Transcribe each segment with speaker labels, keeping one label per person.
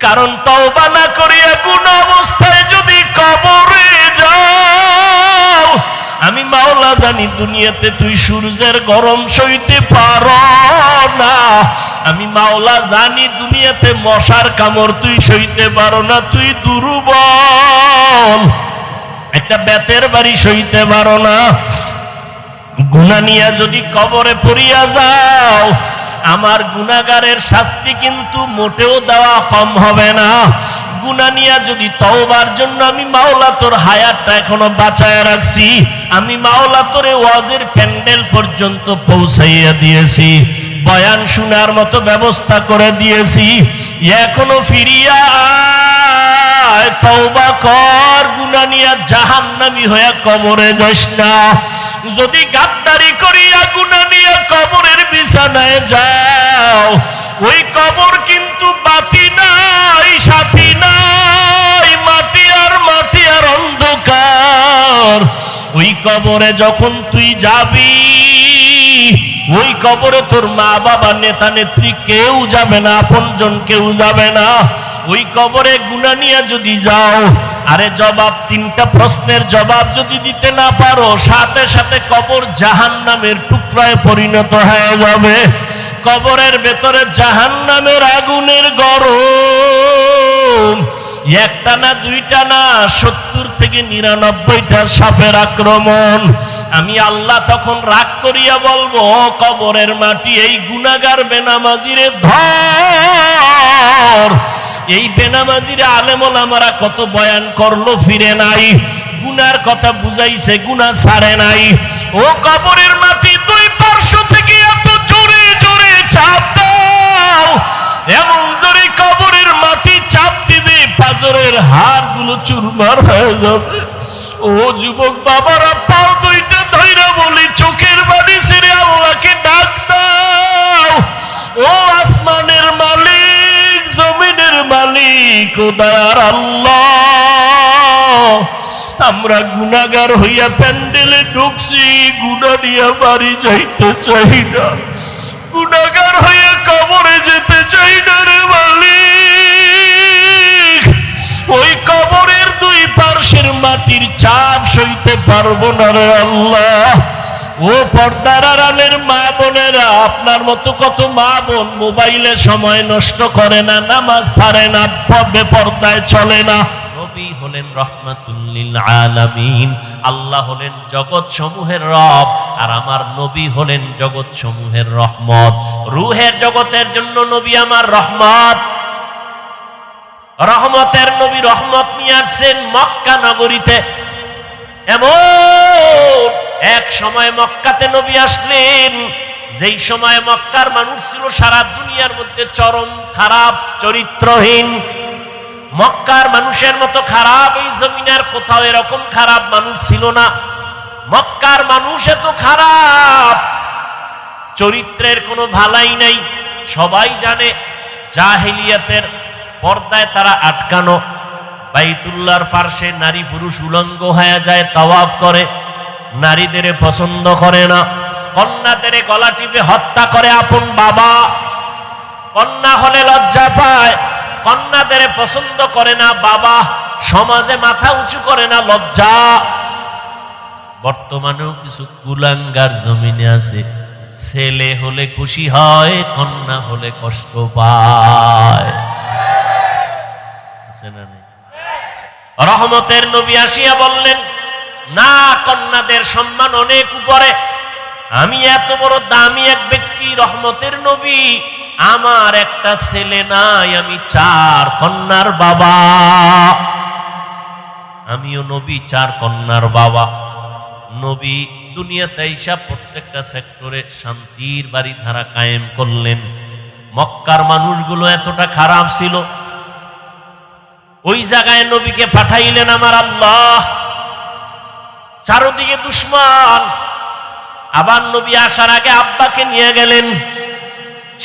Speaker 1: কারণ তওবা না করিয়া কোন অবস্থায় যদি কবরে যাও, আমি মাওলা জানি দুনিয়াতে তুই সূর্যের গরম সইতে পারো না, আমি মাওলা জানি দুনিয়াতে মশার কামড় তুই সইতে পারো না, তুই দুর্বল, একটা বেতের বাড়ি সইতে পারো না। গুনাহ নিয়ে যদি কবরে পড়িয়া যাও, আমার গুনাহগারের শাস্তি কিন্তু মোটেও দেওয়া কম হবে না। গুনাহ নিয়ে যদি তওবার জন্য আমি মাওলা তোর হায়াতটা এখনো বাঁচায় রাখছি, আমি মাওলা তোরে ওয়াজের প্যান্ডেল পর্যন্ত পৌঁছাইয়া দিয়েছি, বয়ান শোনার মতো ব্যবস্থা করে দিয়েছি, এখনো ফিরিয়া আয়, তওবা কর, গুনাহ নিয়ে জাহান্নামী হয়ে কবরে যাস না। যদি গাদ্দারি করিয়া গুনাহ নিয়ে কবরের বিছানায় যাও, ওই কবর কিন্তু বাতি নাই, সাথী নাই, মাটি আর অন্ধকার। ওই কবরে যখন তুই যাবি, ওই কবরে তোর মা বাবা নেতা নেত্রী কেউ যাবে না, আপনজন কেউ যাবে না। ওই কবরে গুনাহ নিয়ে যদি যাও, আরে জবাব, তিনটা প্রশ্নের জবাব যদি দিতে না পারো, সাথে সাথে কবর জাহান্নামের টুকরায় পরিণত হয়ে যাবে। কবরের ভেতরে জাহান্নামের আগুনের গরম, একটা না দুইটা না, 70 থেকে 99টা সাপের আক্রমণ। আমি আল্লাহ তখন রাগ করিয়া বলবো, কবরের মাটি এই গুনাহগার বেনামাজিরে ধর। এই বেনামাজিরে আলেম ওলামারা কত বয়ান করলো, ফিরে নাই, গুনার কথা বুঝাইছে, গুনাহ ছাড়ে নাই। ও কবরের মাটি, দুই পার্শ্ব থেকে এত জোরে জোরে চাপ দাও, এমন জোরে কবরের মাটি চাপ দিবে পাজরের হাড়গুলো চুরমার হয়ে যাবে। ও যুবক বাবারা, পাও দুইটা ধইরা বলি, চোখের বাড়ি ছেড়ে আল্লাহকে ডাক দাও। ও আসমানের মালিক, জমিনের মালিক, ও দয়ার আল্লাহ, আমরা গুনাহগার হইয়া প্যান্ডেলে ঢুকছি, গুনাহ নিয়ে বাড়ি যাইতে চাই না, গুনাহগার হইয়া কবরে যেতে চাই না রে মালিক। ওই কবরের দুই পার্শ্বের মাটির চাপ সইতে পারবো না রে আল্লাহ। ও পর্দার আড়ালের মা বোনেরা, আপনার মতো কত মা বোন মোবাইলে সময় নষ্ট করে না, নামাজ ছাড়ে না, বেপরদায় চলে না। নবী হলেন রহমাতুল লিল আলামিন, আল্লাহ হলেন জগৎ সমূহের রব, আর আমার নবী হলেন জগৎ সমূহের রহমত। রূহের জগতের জন্য নবী আমার রহমত, রহমতের নবী রহমত নিয়ে আসছেন মক্কা নগরীতে। এমন এক সময় মক্কাতে নবী আসলেন, যেই সময় মক্কার মানুষ ছিল সারা দুনিয়ার মধ্যে চরম খারাপ, চরিত্রহীন। মক্কার মানুষের মতো খারাপ এই জমিনের কোথাও এরকম খারাপ মানুষ ছিল না। মক্কার মানুষ এত খারাপ, চরিত্রের কোনো ভালাই নাই। সবাই জানে জাহেলিয়াতের পর্দায় তারা আটকানো, বাইতুল্লাহর পার্শ্বে নারী পুরুষ উলঙ্গ হয়ে যায়, তাওয়াফ করে, নারীদের পছন্দ করে না, কন্যাদের গলা টিপে হত্যা করে আপন বাবা, কন্যা হলে লজ্জা পায়, কন্যাদের পছন্দ করে না বাবা, সমাজে মাথা উঁচু করে না, লজ্জা। বর্তমানেও কিছু কুলাঙ্গার জমিনে আছে, ছেলে হলে খুশি হয়, কন্যা হলে কষ্ট পায়। রহমতের নবী আসিয়া বললেন, না, কন্যাদের সম্মান অনেক উপরে, আমি এত বড় দামি এক ব্যক্তি, রহমতের নবী, আমার একটা ছেলে নাই, আমি 4 কন্যার বাবা, আমিও নবী, 4 কন্যার বাবা। নবী দুনিয়াতে আইসা প্রত্যেকটা সেক্টরে শান্তির বাড়ি ধারা কায়েম করলেন। মক্কার মানুষগুলো এতটা খারাপ ছিল, ওই জায়গায় নবীকে পাঠাইলেন আমার আল্লাহ। চারদিকে দুশমন। আবার নবী আসার আগে আব্বাকে নিয়ে গেলেন,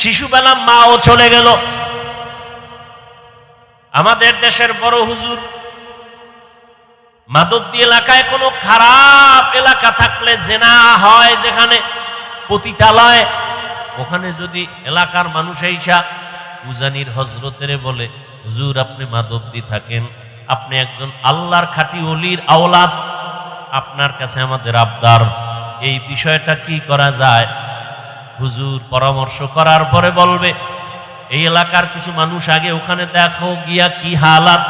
Speaker 1: শিশুবেলা মাও চলে গেল। আমাদের দেশের বড় হুজুর, মাদদ্দি এলাকায় কোনো খারাপ এলাকা থাকলে, জেনা হয় যেখানে, পতিতালয়, ওখানে যদি এলাকার মানুষ আইসা উজানির হজরতের বলে, হুজুর আপনি মাধবদী থাকেন, আপনি একজন আল্লাহর খাঁটি ওলির আওলাদ, আপনার কাছে আমাদের আবদার, এই বিষয়টা কি করা যায়? হুজুর পরামর্শ করার পরে বলবে, এই এলাকার কিছু মানুষ আগে ওখানে দেখো গিয়া কি হালাত।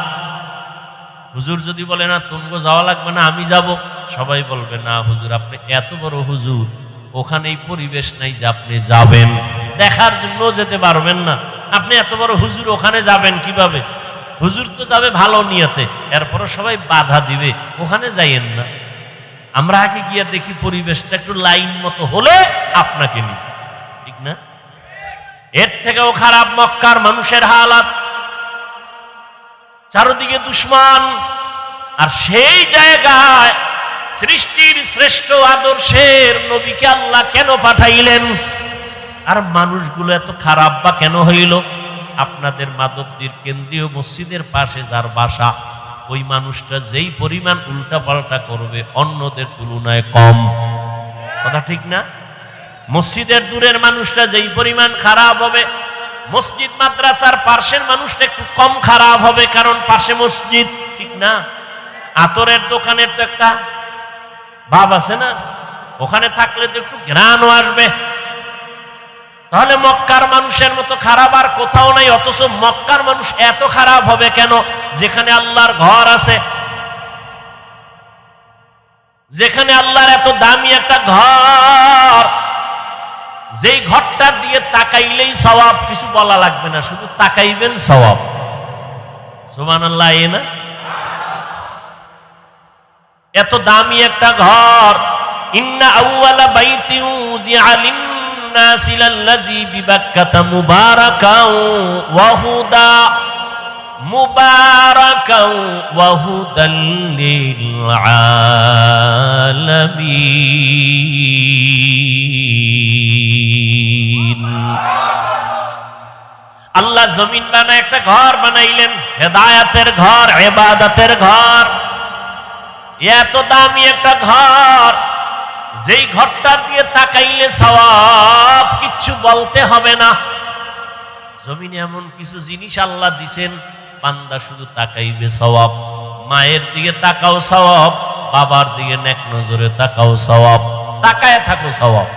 Speaker 1: হুজুর যদি বলে না তুমগো যাওয়া লাগবে না, আমি যাব, সবাই বলবে না হুজুর আপনি এত বড় হুজুর, ওখানে এই পরিবেশ নাই যে আপনি যাবেন, দেখার জন্য যেতে পারবেন না, আপনি এত বড় হুজুর ওখানে যাবেন কিভাবে? হুজুর তো যাবে ভালো নিয়তে, এরপরও সবাই বাধা দিবে, ওখানে যাইয়েন না। আমরা আগে গিয়ে দেখি পরিবেশটা একটু লাইন মতো হলে আপনাকে নিই, ঠিক না? এর থেকেও খারাপ মক্কার মানুষের হালাত, চারদিকে দুশমন, আর সেই জায়গায় সৃষ্টির শ্রেষ্ঠ আদর্শের নবীকে আল্লাহ কেন পাঠাইলেন? আর মানুষগুলো এত খারাপ বা কেন হইল? আপনাদের মাধবদীর কেন্দ্রীয় মসজিদের পাশে যার বাসা, ওই মানুষটা যেই পরিমাণ উল্টা পাল্টা করবে অন্যদের তুলনায় কম, কথা ঠিক না? মসজিদের দূরের মানুষটা যেই পরিমাণ খারাপ হবে, মসজিদ মাদ্রাসার পাশের মানুষটা একটু কম খারাপ হবে, কারণ পাশে মসজিদ, ঠিক না? আতরের দোকানের তো একটা ভাব আছে না, ওখানে থাকলে তো একটু ঘ্রাণও আসবে। তাহলে মক্কার মানুষের মতো খারাপ আর কোথাও নাই, অথচ মক্কার মানুষ এত খারাপ হবে কেন? যেখানে আল্লাহর ঘর আছে, যেখানে আল্লাহর এত দামি একটা ঘর, যেই ঘরটা দিয়ে তাকাইলেই সওয়াব, কিছু বলা লাগবে না, শুধু তাকাইবেন সওয়াব। সুবহানাল্লাহ, এই না? এত দামি একটা ঘর, ইন্না আউওয়ালা বাইতিন উযিআ লিন-নাসি লাল্লাযী বিবাক্কাতা মুবারাকাও ওয়া হুদা, মুবারাকাও ওয়া হুদাল লিল আলামিন। আল্লাহ জমিন বানায় একটা ঘর বানাইলেন, হেদায়েতের ঘর, ইবাদতের ঘর। এত দামি একটা ঘর, যেই ঘরটার দিয়ে তাকাইলে সওয়াব, কিচ্ছু বলতে হবে না। জমিনে এমন কিছু জিনিস আল্লাহ দিছেন, বান্দা শুধু তাকাইবে সওয়াব। মায়ের দিকে তাকাও সওয়াব, বাবার দিকে নেক নজরে তাকাও সওয়াব, তাকায় থাকো সওয়াব।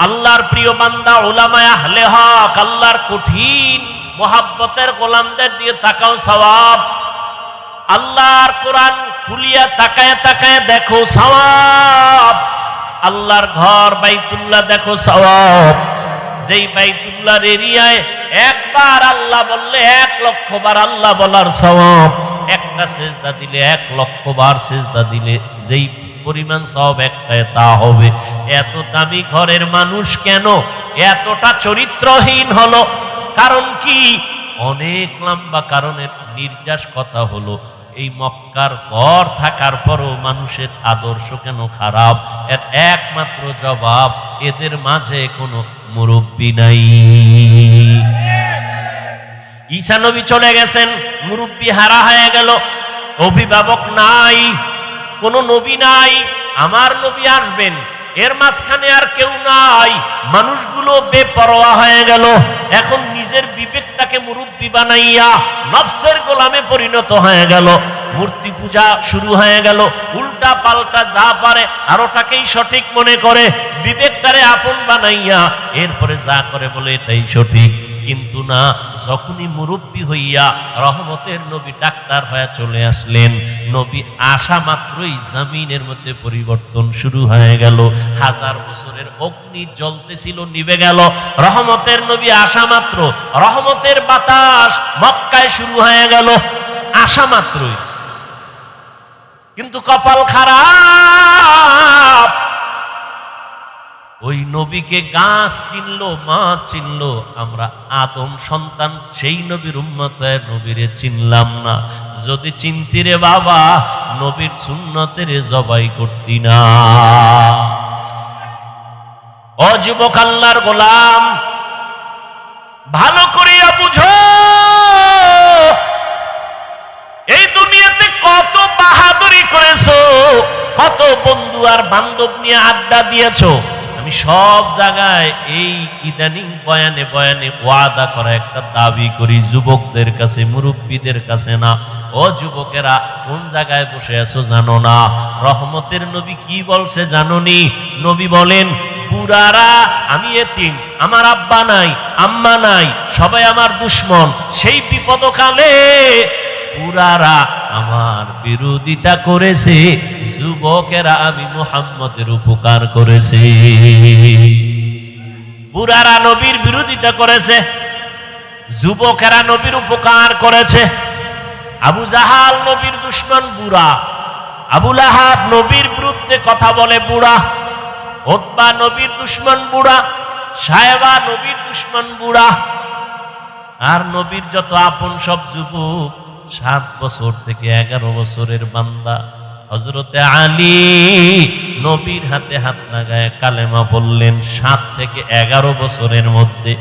Speaker 1: আল্লাহর প্রিয় বান্দা উলামায়ে আহলে হক, আল্লাহর কঠিন মুহাব্বতের গোলামদের দিয়ে তাকাও সওয়াব। আল্লাহর কোরআন খুলিয়া তাকায় তাকায় দেখো সওয়াব। আল্লাহর ঘর বাইতুল্লাহ দেখো সওয়াব। যেই বাইতুল্লাহর এরিয়ায় একবার আল্লাহ বললে 1,00,000 বার আল্লাহ বলার সওয়াব, একটা সেজদা দিলে 1,00,000 বার সেজদা দিলে যেই পরিমাণ সওয়াব একটায় তা হবে। এত দামি ঘরের মানুষ কেন এতটা চরিত্রহীন হলো? কারণ কি? অনেক লম্বা কারণের নির্যাস কথা হলো, এই মক্কার ঘর থাকার পরও মানুষের আদর্শ কেন খারাপ? এর একমাত্র জবাব, এদের মাঝে কোনো মুরব্বী নাই। ঈসা নবী চলে গেছেন, মুরব্বী হারা হয়ে গেল, অভিভাবক নাই, কোনো নবী নাই। আমার নবী আসবেন, এর মাঝখানে আর কেউ নাই। মানুষগুলো বেপরোয়া হয়ে গেল, এখন নিজের বিবেকটাকে মুরব্বী বানাইয়া নফসের গোলামে পরিণত হয়ে গেল। মূর্তি পূজা শুরু হয়ে গেল, উল্টা পাল্টা যা পারে আর ওটাকেই সঠিক মনে করে, বিবেকটারে আপন বানাইয়া এরপরে যা করে বলে এটাই সঠিক। কিন্তু না, যখনই মুরব্বী হইয়া রহমতের নবী ডাক্তার হয়ে চলে আসলেন, নবী আসা মাত্রই জমিনের মধ্যে পরিবর্তন শুরু হয়ে গেল। 1000 বছরের অগ্নি জ্বলতেছিল, নিভে গেল। রহমতের নবী আসা মাত্র রহমতের বাতাস মক্কায় শুরু হয়ে গেল, আসা মাত্রই। কিন্তু কপাল খারাপ, ওই নবীকে গাছ চিনলো, মাছ চিনলো, আমরা আদম সন্তান সেই নবীর উম্মত হয়ে নবীরে চিনলাম না। যদি চিনতি রে বাবা, নবীর সুন্নতের জবাই করতি না। ও যুবক আল্লাহর গোলাম, ভালো করিয়া বুঝো, এই দুনিয়াতে কত বাহাদুরি করেছো, কত বন্ধু আর বান্ধব নিয়ে আড্ডা দিয়েছো। আমি আমি সব জায়গায় এই ইদানিং বয়ানে বয়ানে ওয়াদা করা একটা দাবি করি যুবকদের কাছে, মুরব্বীদের কাছে না। ও যুবকেরা, কোন জায়গায় বসে আছো জানো না? রহমতের নবী কি বলছে জানোনি? নবী বলেন, বুড়ারা, আমি এতিম, আমার আব্বা নাই, আম্মা নাই, সবাই আমার দুশ্মন, সেই বিপদকালে বুড়ারা আমার বিরোধিতা করেছে, যুবকেরা আমি মুহাম্মদের উপকার করেছে। বুড়ারা নবীর বিরোধিতা করেছে, যুবকেরা নবীর উপকার করেছে। আবু জাহাল নবীর দুশ্মন বুড়া, আবু লাহাব নবীর বিরুদ্ধে কথা বলে বুড়া, উতবা নবীর দুশ্মন বুড়া, সাহেবা নবীর দুশ্মন বুড়া। আর নবীর যত আপন সব যুবক, 7 বছর থেকে 11 বছরের বান্দা। হযরতে আলী নবীর হাতে হাত লাগায় কালেমা বললেন 7 থেকে 11 বছরের মধ্যে।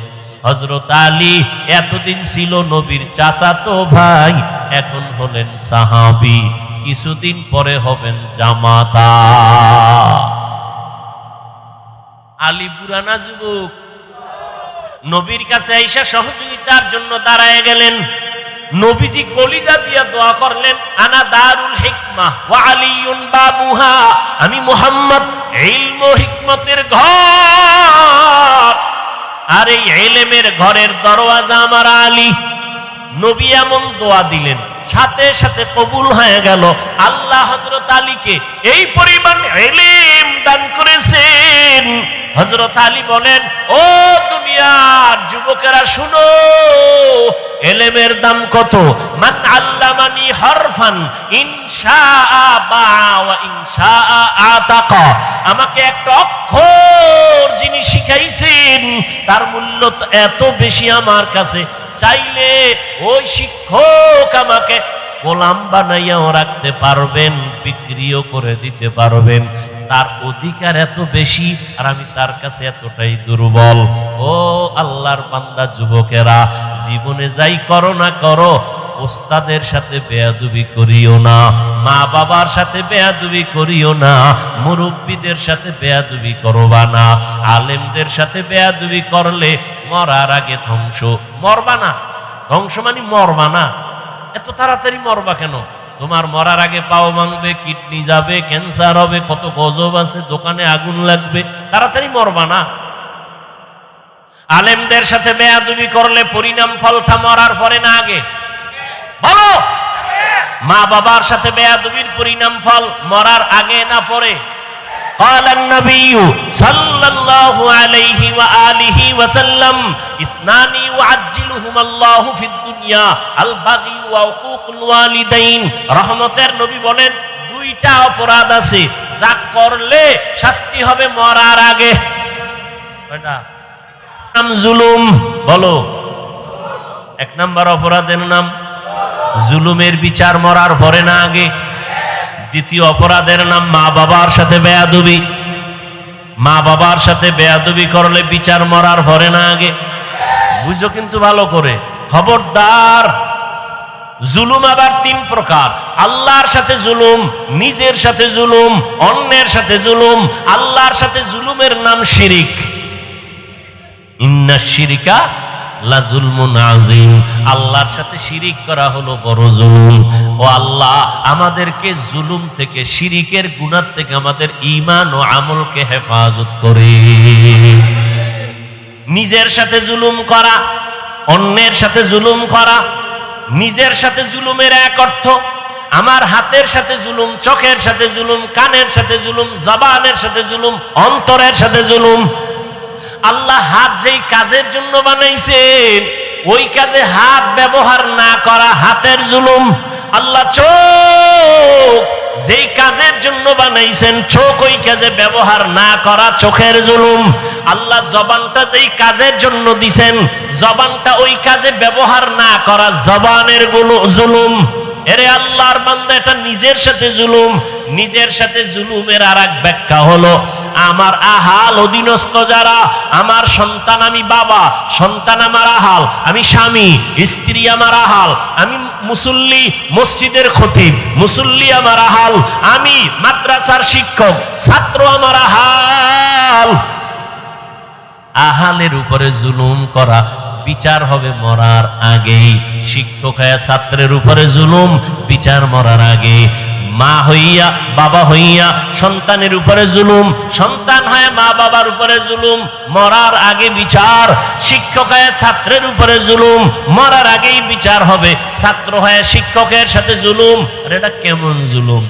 Speaker 1: হযরত আলী এতদিন ছিল নবীর চাচাতো ভাই, এখন হলেন সাহাবী, কিছুদিন পরে হবেন জামাতা। আলী বুড়া না যুবক? নবীর কাছে আইসা সহযোগিতার জন্য দাঁড়ায় গেলেন। নবীজি কলিজা দিয়া দোয়া করলেন, আনা দারুল হিকমাহ ওয়া আলিয়ুন বাবুহা, আমি মুহাম্মদ ইলম ও হিকমতের ঘর, আর এই ইলমের ঘরের দরওয়াজা আমার আলী। নবী এমন দোয়া দিলেন, সাথে সাথে কবুল হয়ে গেল। আল্লাহ হযরত আলীকে এই পরিমাণ ইলম দান করেছেন। হযরত আলী বলেন, ও দুনিয়ার যুবকেরা শুনো, ইলমের দাম কত? মান আল্লামানি হরফান ইনশাআ বাআ ওয়া ইনশাআ আতাকা, আমাকে একটা অক্ষর যিনি শিখাইছেন তার মূল্য তো এত বেশি আমার কাছে, চাইলে ওই শিক্ষক আমাকে গোলাম বানাইয়াও রাখতে পারবেন, বিক্রিও করে দিতে পারবেন, তার অধিকার এত বেশি, আর আমি তার কাছে এতটাই দুর্বল। ও আল্লাহর বান্দা যুবকেরা, জীবনে যাই করো না করো, ওস্তাদের সাথে বেয়াদবি করিও না, মা বাবার সাথে বেয়াদবি করিও না, মুরব্বীদের সাথে বেয়াদবি করবা না, আলেমদের সাথে বেয়াদবি করলে মরার আগে ধ্বংস। মরবা না, ধ্বংস মানে মরবা না। এত তাড়াতাড়ি মরবা কেন? তোমার মরার আগে পাও ভাঙবে, কিডনি যাবে, ক্যান্সার হবে, কত গজব আছে, দোকানে আগুন লাগবে, তাড়াতাড়ি মরবা না। আলেমদের সাথে বেয়াদবি করলে পরিণাম ফলটা মরার পরে না আগে? বলো। মা বাবার সাথে বেয়াদবির পরিণাম ফল মরার আগে না পরে? قال النبي صلى الله عليه وآله وسلم اثنان يعجلهما الله في الدنيا البغي وعقوق الوالدين। রহমতের নবী বলেন, দুইটা অপরাধ আছে যা করলে শাস্তি হবে মরার আগে। কয়টা? নাম জুলুম। বলো। 1 নম্বর অপরাধের নাম জুলুমের বিচার মরার পরে না আগে। দ্বিতীয় অপরাধের নাম মা বাবার সাথে বেয়াদবি। মা বাবার সাথে বেয়াদবি করলে বিচার মরার পরে না আগে। বুঝো কিন্তু ভালো করে, খবরদার। জুলুম আবার 3 প্রকার। আল্লাহর সাথে জুলুম, নিজের সাথে জুলুম, অন্যের সাথে জুলুম। আল্লাহর সাথে জুলুমের নাম শিরিক। ইন্নাশ শিরকা লা যুলমুন আযীম। আল্লাহর সাথে শিরিক করা হলো বড় জুলুম। ও আল্লাহ, আমাদেরকে জুলুম থেকে, শিরিকের গুনাহ থেকে আমাদের ঈমান ও আমলকে হেফাজত করে। নিজের সাথে জুলুম করা, অন্যের সাথে জুলুম করা। নিজের সাথে জুলুমের এক অর্থ, আমার হাতের সাথে জুলুম, চোখের সাথে জুলুম, কানের সাথে জুলুম, জবানের সাথে জুলুম, অন্তরের সাথে জুলুম। আল্লাহ হাত যেই কাজের জন্য বানাইছেন, ওই কাজে হাত ব্যবহার না করা হাতের জুলুম। আল্লাহ চোখ যেই কাজের জন্য বানাইছেন, চোখ ওই কাজে ব্যবহার না করা চোখের জুলুম। আল্লাহ জবানটা যেই কাজের জন্য দিছেন, জবানটা ওই কাজে ব্যবহার না করা জবানের জুলুম। এরে আল্লাহর বান্দা, এটা নিজের সাথে জুলুম। নিজের সাথে জুলুমের আর এক ব্যাখ্যা হলো, আমার আহাল অধীনস্থ যারা, আমার সন্তান আমি বাবা, সন্তান আমার আহাল, আমি স্বামী, স্ত্রী আমার আহাল, আমি মুসল্লি, মসজিদের খতিব, মুসল্লি আমার আহাল, আমি মাদ্রাসার শিক্ষক, ছাত্র আমার আহাল। আহালের উপরে জুলুম করা বিচার হবে মরার আগেই। শিক্ষক হয়ে ছাত্রের উপরে জুলুম, বিচার মরার আগে। মা হইয়া বাবা হইয়া সন্তানের উপরে জুলুম, সন্তান হয়ে মা বাবার উপরে জুলুম, মরার আগে বিচার। শিক্ষক হয়ে ছাত্রের উপরে জুলুম, মরার আগেই বিচার হবে। ছাত্র হয়ে শিক্ষকের সাথে জুলুম, আর এটা কেমন জুলুম?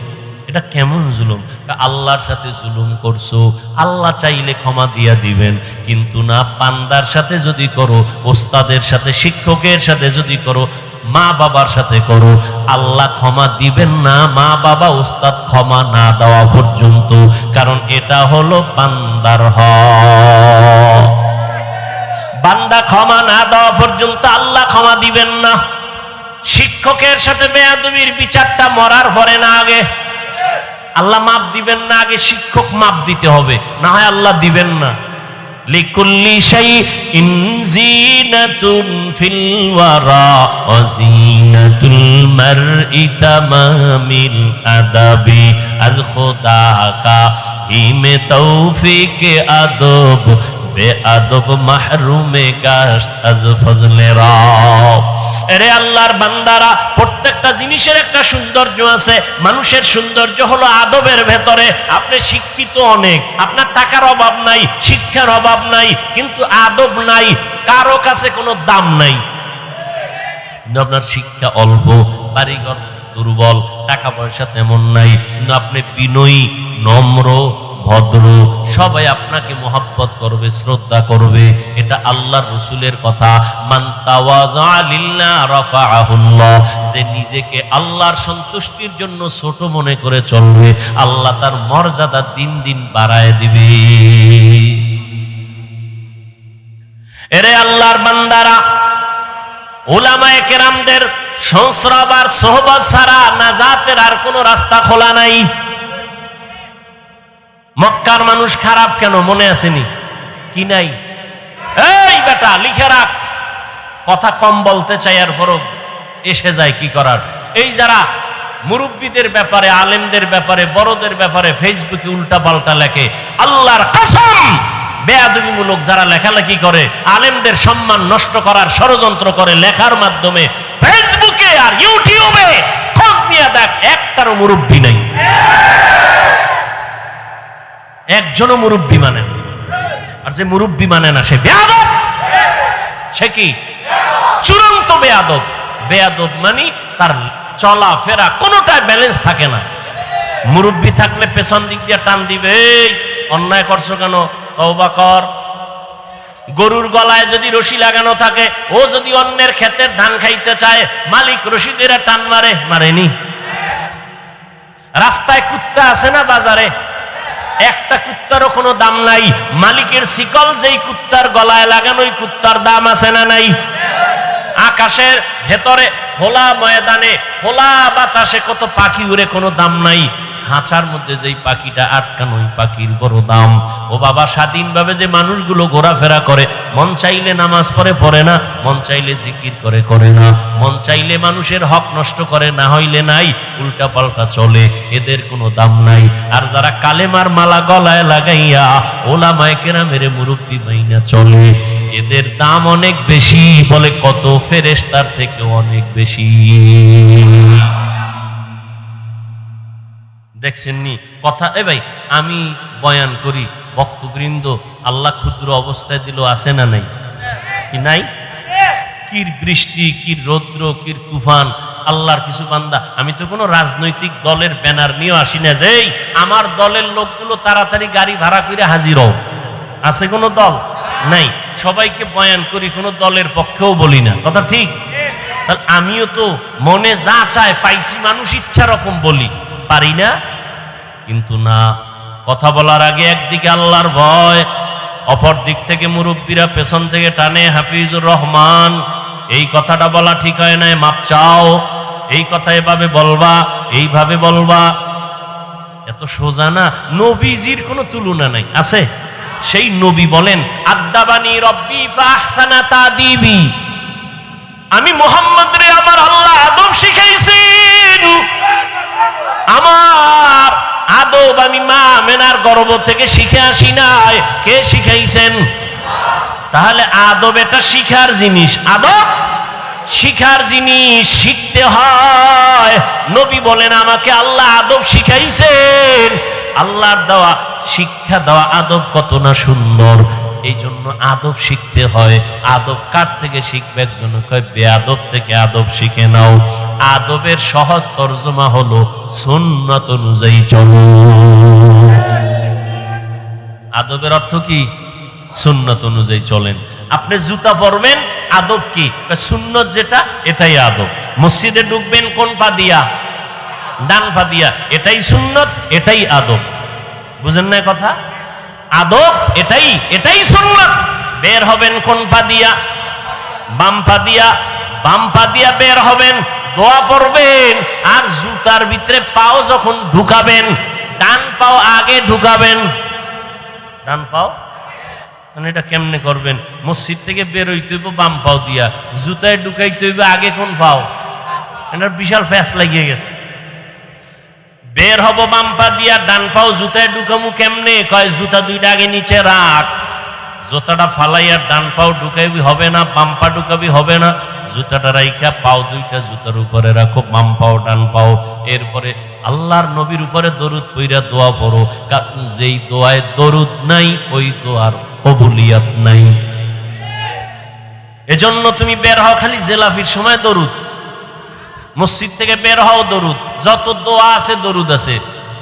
Speaker 1: এটা কেমন জুলুম? আল্লাহর সাথে জুলুম করছো, আল্লাহ চাইলে ক্ষমা দিয়া দিবেন, কিন্তু না পান্দার সাথে যদি করো, ওস্তাদের সাথে শিক্ষকের সাথে যদি করো, মা বাবার সাথে করো, আল্লাহ ক্ষমা দিবেন না মা বাবা ওস্তাদ ক্ষমা না দেওয়া পর্যন্ত। কারণ এটা হলো বান্দার হক। বান্দা ক্ষমা না দেওয়া পর্যন্ত আল্লাহ ক্ষমা দিবেন না। শিক্ষকের সাথে বেয়াদবির বিচারটা মরার পরে না আগে? আল্লাহ মাপ দিবেন না আগে? শিক্ষক মাপ দিতে হবে, না হয় আল্লাহ দিবেন না। লিকুল্লি শাইইন জিনাতুন ফিল ওয়ারা ওয়া জিনাতুল মারই তামামিল আদাবি আজ খোদা কা হিমে তৌফিক আদব বেআদব মাহরুমে গাশত আজ ফজলে রব। এরে আল্লাহর বান্দারা, প্রত্যেকটা জিনিসের একটা সৌন্দর্য আছে। মানুষের সৌন্দর্য হলো আদবের ভেতরে। আপনি শিক্ষিত অনেক, আপনার টাকার অভাব নাই, শিক্ষার অভাব নাই, কিন্তু আদব নাই, কারো কাছে কোনো দাম নাই। কিন্তু আপনার শিক্ষা অল্প, কারিগর দুর্বল, টাকা পয়সা তেমন নাই, কিন্তু আপনি বিনয়ী, নম্র, ভদ্র, সবাই আপনাকে মোহাব্বত করবে, শ্রদ্ধা করবে। এটা আল্লাহর রাসূলের কথা। মান তাওয়াযা লিল্লাহ রাফাআহুল্লাহ, যে নিজেকে আল্লাহর সন্তুষ্টির জন্য ছোট মনে করে চলবে, আল্লাহ তার মর্যাদা দিন দিন বাড়ায় দিবে। এরে আল্লাহর বান্দারা, উলামায়ে কেরামদের সংস্রব আর সোহবত ছাড়া নাজাতের আর কোনো রাস্তা খোলা নাই। মক্কার মানুষ খারাপ কেন মনে আসেনি? কি নাই? এই বেটা লিখে রাখ, কথা কম বলতে চাই আর বড় এসে যায়, কি করার। এই যারা মুরব্বীদের ব্যাপারে, আলেমদের ব্যাপারে, বড়দের ব্যাপারে ফেসবুকে উল্টা পাল্টা লেখে, আল্লাহর কসম বেয়াদবিমূলক যারা লেখালেখি করে, আলেমদের সম্মান নষ্ট করার ষড়যন্ত্র করে লেখার মাধ্যমে ফেসবুকে আর ইউটিউবে, খোঁজ নিয়ে দেখ একটারও মুরব্বী নাই, একজনও মুরব্বী মানে না। আর যে মুরব্বী মানে না সে বেয়াদব। সে কি? চূড়ান্ত বেয়াদব। বেয়াদব মানে তার চলা ফেরা কোনোটাই ব্যালেন্স থাকে না। মুরব্বী থাকলে পেছন দিক দিয়ে টান দিবে, এই অন্যায় করছো কেন, তওবা কর। গরুর গলায় যদি রশি লাগানো থাকে, ও যদি অন্যের ক্ষেতের ধান খাইতে চায়, মালিক রশি দিয়ে টান মারে, মারেনি? রাস্তায় কুত্তা আছে না বাজারে? একটা কুত্তারও কোনো দাম নাই। মালিকের শিকল যেই কুত্তার গলায় লাগানো, ওই কুত্তার দাম আছে না নাই? আকাশের ভেতরে খোলা ময়দানে খোলা বাতাসে কত পাখি উড়ে, কোনো দাম নাই। খাঁচার মধ্যে যেই পাখিটা আটকানো, ওই পাখির বড় দাম। ও বাবা, স্বাধীনভাবে যে মানুষগুলো ঘোরাফেরা করে, মন চাইলে নামাজ পড়ে, পড়ে না, মন চাইলে জিকির করে, করে না, মন চাইলে মানুষের হক নষ্ট করে, না হইলে নাই, উল্টা পাল্টা চলে, এদের কোনো দাম নাই। আর যারা কালেমার মালা গলায় লাগাইয়া ওলামায়ে কেরামের মুরব্বি মাইনা চলে, এদের দাম অনেক বেশি, বলে কত ফেরেশতার থেকে অনেক বেশি। দেখছেননি কথা? এ ভাই, আমি বয়ান করি, ভক্তবৃন্দ আল্লাহ ক্ষুদ্র অবস্থায় দিল, আছে না নাই? কি নাই? কি বৃষ্টি, কি রৌদ্র, কি তুফান। আল্লাহর কিছু বান্দা, আমি তো কোনো রাজনৈতিক দলের ব্যানার নিয়ে আসি না যে আমার দলের লোকগুলো তাড়াতাড়ি গাড়ি ভাড়া করে হাজির হও। আছে কোনো দল? নাই। সবাইকে বয়ান করি, কোনো দলের পক্ষেও বলি না, কথা ঠিক? তাহলে আমিও তো মনে যা চায় পাইছি, মানুষ ইচ্ছা রকম বলি, পারি না? কিন্তু না, কথা বলার আগে একদিকে আল্লাহর ভয়, অপর দিক থেকে মুরব্বীরা পেছন থেকে টানে, হাফিজুর রহমান এই কথাটা বলা ঠিক হয় না, মাপ চাও, এই কথা এভাবে বলবা, এইভাবে বলবা। এত সোজা না। নবীজির কোনো তুলনা নাই, আছে? সেই নবী বলেন, আদ্দাবানি রব্বি ফাহসানা তাদিবি, আমি মুহাম্মদ রে আমার আল্লাহ আদব শিখাইছেন। আমার আদব আমি মা মেনার গর্ভ থেকে শিখে আসি নাই। কে শিখাইছেন? তাহলে আদব এটা শিখার জিনিস, আদব শিখার জিনিস, শিখতে হয়। নবী বলেন আমাকে আল্লাহ আদব শিখাইছেন। আল্লাহর দেওয়া শিক্ষা দেওয়া আদব কত না সুন্দর, এই জন্য আদব শিখতে হয়। আদব কার থেকে শিখবে? একজন কয় বেয়াদব থেকে আদব শিখে নাও। আদবের সহজ তর্জমা হলো সুন্নাত অনুযায়ী চলো। আদবের অর্থ কি? সুন্নাত অনুযায়ী চলেন। আপনি জুতা পরবেন, আদব কি? সুন্নত যেটা, এটাই আদব। মসজিদে ঢুকবেন কোন পা দিয়া? ডান পা দিয়া, এটাই সুন্নত, এটাই আদব। বুঝেন না কথা? আদব এটাই সুন্নত। বের হবেন কোন পা দিয়া? বাম পা দিয়া। বাম পা দিয়া বের হবেন, দোয়া পড়বেন, আর জুতার ভিতরে পাও যখন ঢুকাবেন ডান পাও আগে ঢুকাবেন। ডান পাও মানে এটা কেমনে করবেন? মসজিদ থেকে বের হইতে হইব বাম পাও দিয়া, জুতায় ঢুকাইতে হইবে আগে কোন পাও? এটার বিশাল ফ্যাস লাগিয়ে গেছে। বের হব বাম পা দিয়া, ডান পাও জুতায় ঢুকামু কেমনে? কয় জুতা দুইটা আগে নিচে রাখ, জুতাটা ফালাইয়া ডান পাও ঢুকাইবি হবে না, বাম পা ঢুকাবি হবে না। জুতাটা রাইখা পাও দুইটা জুতার উপরে রাখো, বাম পাও ডান পাও। এরপরে আল্লাহর নবীর উপরে দরুদ পইরা দোয়া পড়ো, কারণ যেই দোয়ায় দরুদ নাই ওই দোয়ার কবুলিয়াত নাই। এজন্য তুমি বের হও খালি জেলাফির সময় দরুদ, মসজিদ থেকে বের হও দরুদ, যত দোয়া আছে দরুদ আছে।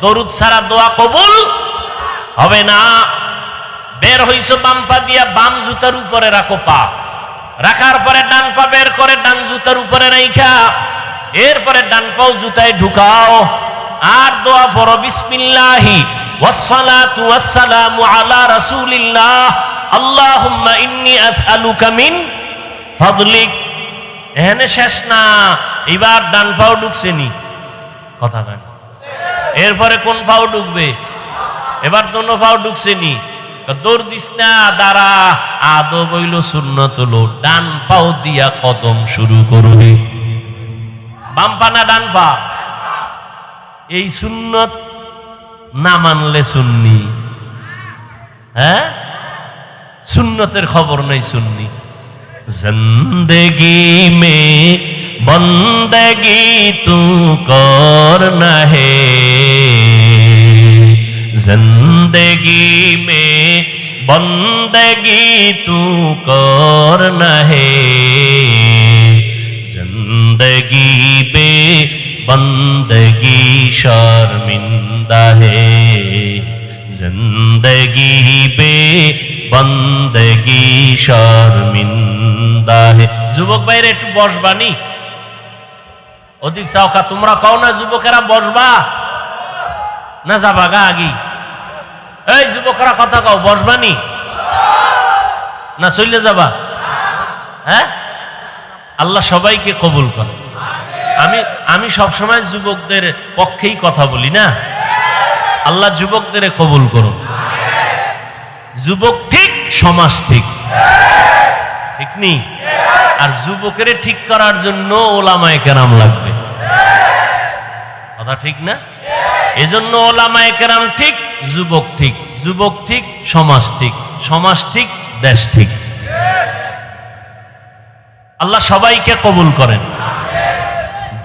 Speaker 1: দরুদ ছাড়া দোয়া কবুল হবে না। বের হইছো বাম পা দিয়া, বাম জুতার উপরে রাখো পা, রাখার পরে ডান পা বের করে ডান জুতার উপরে রাইখা এরপরে ডান পাও জুতায় ঢুকাও, আর দোয়া পড়ো বিসমিল্লাহি ওয়াসসালাতু ওয়াসসালামু আলা রাসূলিল্লাহ আল্লাহুম্মা ইন্নী আসআলুকা মিন ফাদলিক। এখানে শেষ না, এবার ডান পাও ঢুকছে নি, কথা কেন? এরপরে কোন পাও ঢুকবে? এবার দোনো পাও ঢুকছে নি, দৌড় দিস না, দাঁড়া। আদব হইল সুন্নত হলো ডান পাও দিয়া কদম শুরু করবি। বাম পা না ডান পা? এই সুন্নত না মানলে সুন্নি। হ্যাঁ, সুন্নতের খবর নাই সুন্নি। জিंदगी में बंदगी तू करना है, जिंदगी में बंदगी तू करना है, जिंदगी पे बंदगी शर्मिंदा है, जिंदगी पे बंदगी शर्मिंदा है। যুবক ভাইরা একটু বসবানি, অধিক চাওকা তোমরা কও না যুবকেরা বসবা না যাবা গা আগি? এই যুবকরা কথা কও, বসবানি না চলে যাবা? হ্যাঁ, আল্লাহ সবাইকে কবুল করে। আমি সবসময় যুবকদের পক্ষেই কথা বলি না। আল্লাহ যুবকদের কবুল করুন। যুবক ঠিক, সমাজ ঠিক, ঠিক নি? আর যুবকের ঠিক করার জন্য ওলামায়ে কেরাম লাগবে, কথা ঠিক না? এজন্য ওলামায়ে কেরাম ঠিক, যুবক ঠিক, যুবক ঠিক, সমাজ ঠিক, সমাজ ঠিক, দেশ ঠিক। আল্লাহ সবাইকে কবুল করেন।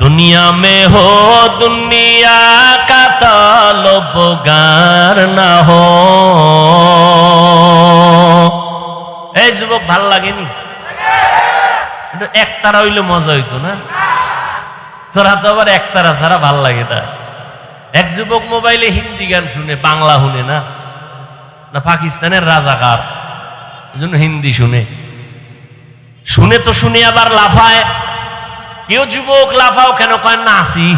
Speaker 1: दुनिया में हो दुनिया का तलबगार ना हो। এই যুবক ভাল লাগেনি? একতারা হইলে মজা হইতো না? তোরা তো আবার একতারা ছাড়া ভাল লাগে না। এক যুবক মোবাইলে হিন্দি গান শুনে, বাংলা শুনে না, না পাকিস্তানের রাজাকার, এজন্য হিন্দি শুনে। শুনে তো শুনে আবার লাফায়। কেউ যুবক লাফাও কেন? কয় নাচি।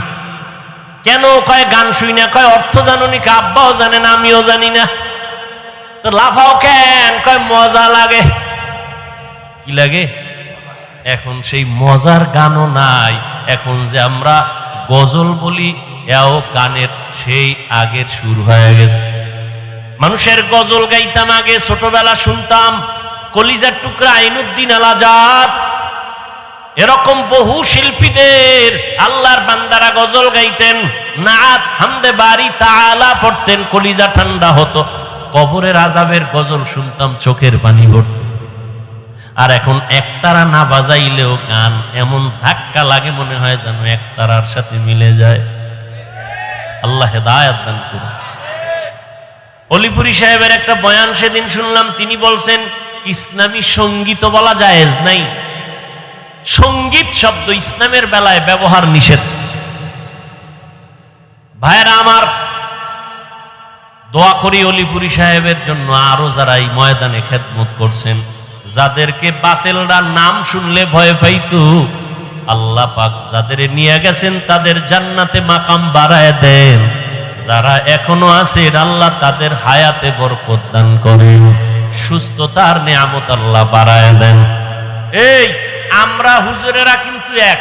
Speaker 1: কেন? কয় গান শুই না। কয় অর্থ জানো নি? আব্বাও জানে না, আমিও জানি না। তো লাফাও কেন? কয় মজা লাগে। কি লাগে? এখন সেই মজার গানও নাই। এখন যে আমরা গজল বলি, এও গানের সেই আগের সুর হয়ে গেছে। মানুষের গজল গাইতাম আগে, ছোটবেলা শুনতাম কলিজার টুকরা আইনুদ্দিন আল আজাদ, এরকম বহু শিল্পীদের আল্লাহর বান্দারা গজল গাইতেন, নাত হামদে বারি তাআলা পড়তেন, কলিজা ঠান্ডা হতো। কবরের আযাবের গজল শুনতাম, চোখের পানি পড়ত। আর এখন একতারা না বাজাইলেও গান এমন ধাক্কা লাগে মনে হয় যেন একতারার সাথে মিলে যায়। আল্লাহ হেদায়েত দান করুন। অলিপুরি সাহেবের একটা বয়ান সেদিন শুনলাম, তিনি বলছেন ইসলামী সঙ্গীত বলা জায়েজ নাই, সঙ্গীত শব্দ ইসলামের বেলায় ব্যবহার নিষেধ। ভাইরা আমার, দোয়া করি অলিপুরি সাহেবের জন্য, আরো যারা এই ময়দানে খেদমত করছেন, যাদেরকে বাতিলরা নাম শুনলে ভয় পাইতো, আল্লাহ পাক যাদের নিয়ে গেছেন তাদের জান্নাতে মাকাম বাড়ায় দেন। যারা এখনো আছেন আল্লাহ তাদের হায়াতে বরকত দান করেন, সুস্থতার নিয়ামত আল্লাহ বাড়ায় দেন। এই আমরা হুজুরেরা কিন্তু এক,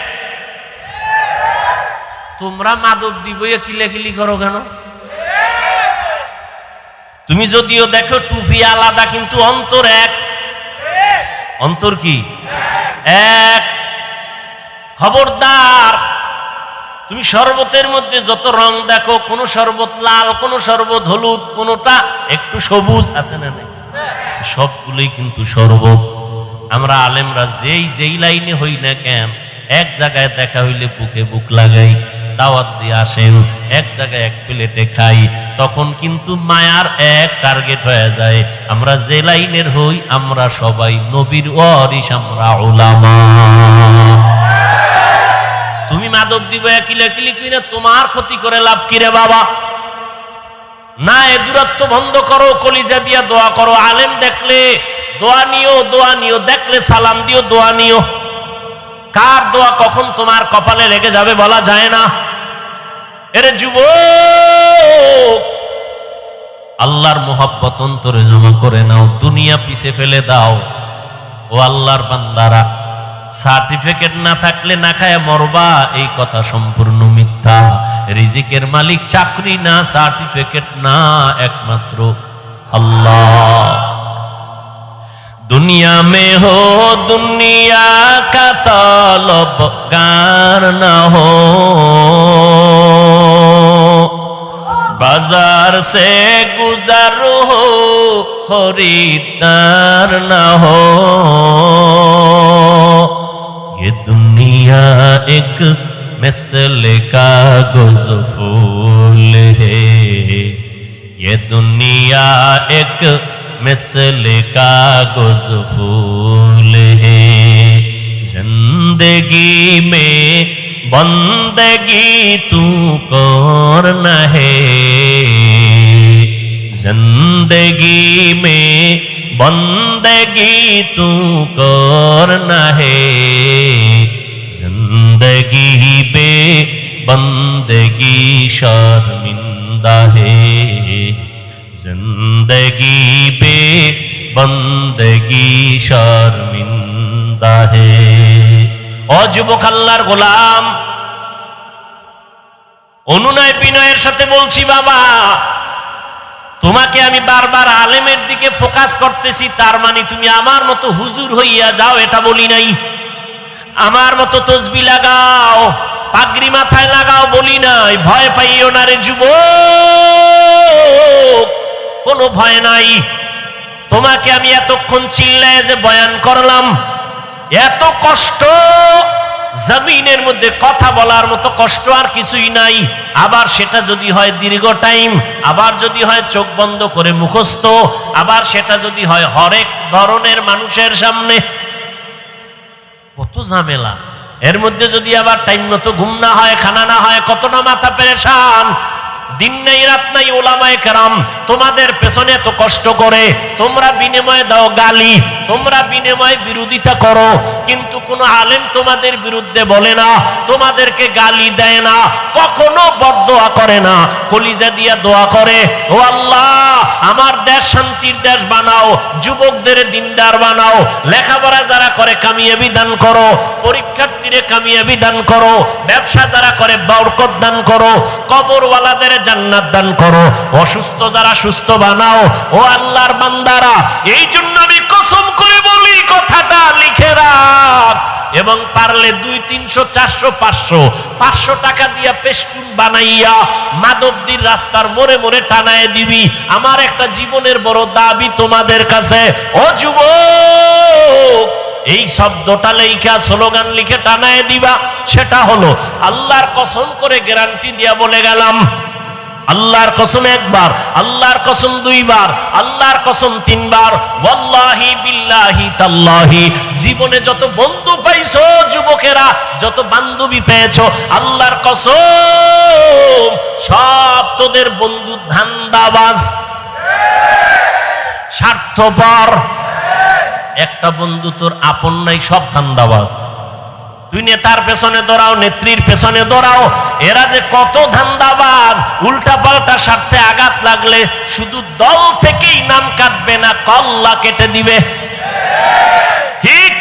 Speaker 1: তোমরা মাদক দিবইয়া কিলাকিলি করো কেন? তুমি যদিও দেখো টুপি আলাদা, কিন্তু অন্তর এক। অন্তর কি এক? খবরদার, তুমি শরবতের মধ্যে যত রং দেখো, কোন শরবত লাল, কোন শরবত হলুদ, কোনটা একটু সবুজ আছে না নাই, সবগুলোই কিন্তু শরবত। আমরা আলেমরা যেই লাইনে হই না কেন, এক জায়গায় দেখা হইলে বুকে বুক লাগাই, দাওয়াত দিয়ে আসেন, এক জায়গায় এক প্লেটে খাই, তখন কিন্তু মায়ার এক টার্গেট হয়ে যায়। আমরা যে লাইনের হই, আমরা সবাই নবীর ওয়ারিস, আমরা উলামা। তুমি মাদক দিব কিলাকিলি কইরা তোমার ক্ষতি করে লাভ কি রে বাবা? না, এ দূরত্ব বন্ধ করো, কলিজা দিয়া দোয়া করো। আলেম দেখলে দোয়া নিও, দোয়া নিও, দেখলে সালাম দিও, দোয়া নিও। কার দোয়া কখন তোমার কপালে লেগে যাবে বলা যায় না। এরে যুবক, আল্লাহর মোহাব্বত অন্তরে জমা করে নাও, দুনিয়া পিছে ফেলে দাও। ও আল্লাহর বান্দারা, সার্টিফিকেট না থাকলে না খায় মরবা, এই কথা সম্পূর্ণ মিথ্যা। রিজিকের মালিক চাকরি না, সার্টিফিকেট না, একমাত্র আল্লাহ। दुनिया में हो दुनिया का तलबगार न हो, बाजार से गुजर हो खरीदार न हो। ये दुनिया एक मिसल कागज फूल है, ये दुनिया एक मिसल कागज फूल है। जिंदगी में बंदगी तू करना है, जिंदगी में बंदगी तू करना है। जिंदगी बे बंदगी शर्मिंदा है, जिंदगी बे बंदगी शर्मिंदा है। ও যুবক আল্লাহর গোলাম, অনুনয় বিনয়ের সাথে বলছি বাবা, তোমাকে আমি বারবার আলেমের দিকে ফোকাস করতেছি, তার মানে তুমি আমার মতো হুজুর হইয়া যাও এটা বলি নাই। আমার মতো তসবিহ লাগাও, পাগড়ি মাথায় লাগাও বলি নাই। ভয় পাইও না রে যুবক, কোনো ভয় নাই। তোমাকে আমি এতক্ষণ চিল্লায় যে বয়ান করলাম, এত কষ্ট জমিনের মধ্যে কথা বলার মতো কষ্ট আর কিছুই নাই। আবার সেটা যদি হয় দীর্ঘ টাইম, আবার যদি হয় চোখ বন্ধ করে মুখস্থ, আবার সেটা যদি হয় হরেক ধরনের মানুষের সামনে, কত ঝামেলা। এর মধ্যে যদি আবার টাইম মতো ঘুম না হয়, খানা না হয়, কতটা মাথা পেরেশান। দিন নাই রাত নাই ওলামায়ে কেরাম তোমাদের পেছনে এত কষ্ট করে, তোমরা বিনিময়ে দাও গালি, তোমরা বিনিময়ে বিরোধিতা করো, কিন্তু কোনো আলেম তোমাদের বিরুদ্ধে বলে না, তোমাদেরকে গালি দেয় না, কখনো বদদোয়া করে না, কলিজা দিয়া দোয়া করে, ও আল্লাহ আমার দেশ শান্তির দেশ বানাও, যুবকদের দিনদার বানাও, লেখাপড়া যারা করে কামিয়াবি দান করো, পরীক্ষার্থীরে কামিয়াবি দান করো, ব্যবসা যারা করে বরকত দান করো, কবরওয়ালাদের জান্নাত দান করো, অসুস্থ যারা সুস্থ বানাও। ও আল্লাহর বান্দারা, এই জন্য আমি কসম করে বলি, কথাটা লিখে রাখ, এবং পারলে 200, 300, 400, 500 টাকা দিয়া পেস্টুন বানাইয়া মাধবদীর রাস্তার মোড়ে মোড়ে টানায় দিবি। আমার একটা জীবনের বড় দাবি তোমাদের কাছে। ও যুবক, এই শব্দটা লেখা স্লোগান লিখে টানায় দিবা। সেটা হলো আল্লাহর কসম করে গ্যারান্টি দিয়া বলে গেলাম, আল্লাহর কসম একবার, আল্লাহর কসম দুইবার, আল্লাহর কসম তিনবার, ওয়াল্লাহি বিল্লাহি তাল্লাহি, জীবনে যত বন্ধু পাইছো যুবকেরা, যত বান্ধবী পেয়েছো, আল্লাহর কসম সব তোদের বন্ধু ধান্দাবাজ, স্বার্থপর। একটা বন্ধু তোর আপন নাই, সব ধান্দাবাজ। তুই নেতার পেছনে দৌড়াও, নেত্রীর পেছনে দৌড়াও, এরা যে কত ধান্দাবাজ। উল্টা পাল্টা স্বার্থে আঘাত লাগলে শুধু দল থেকেই নাম কাটবে না, কল্লা কেটে দিবে, ঠিক?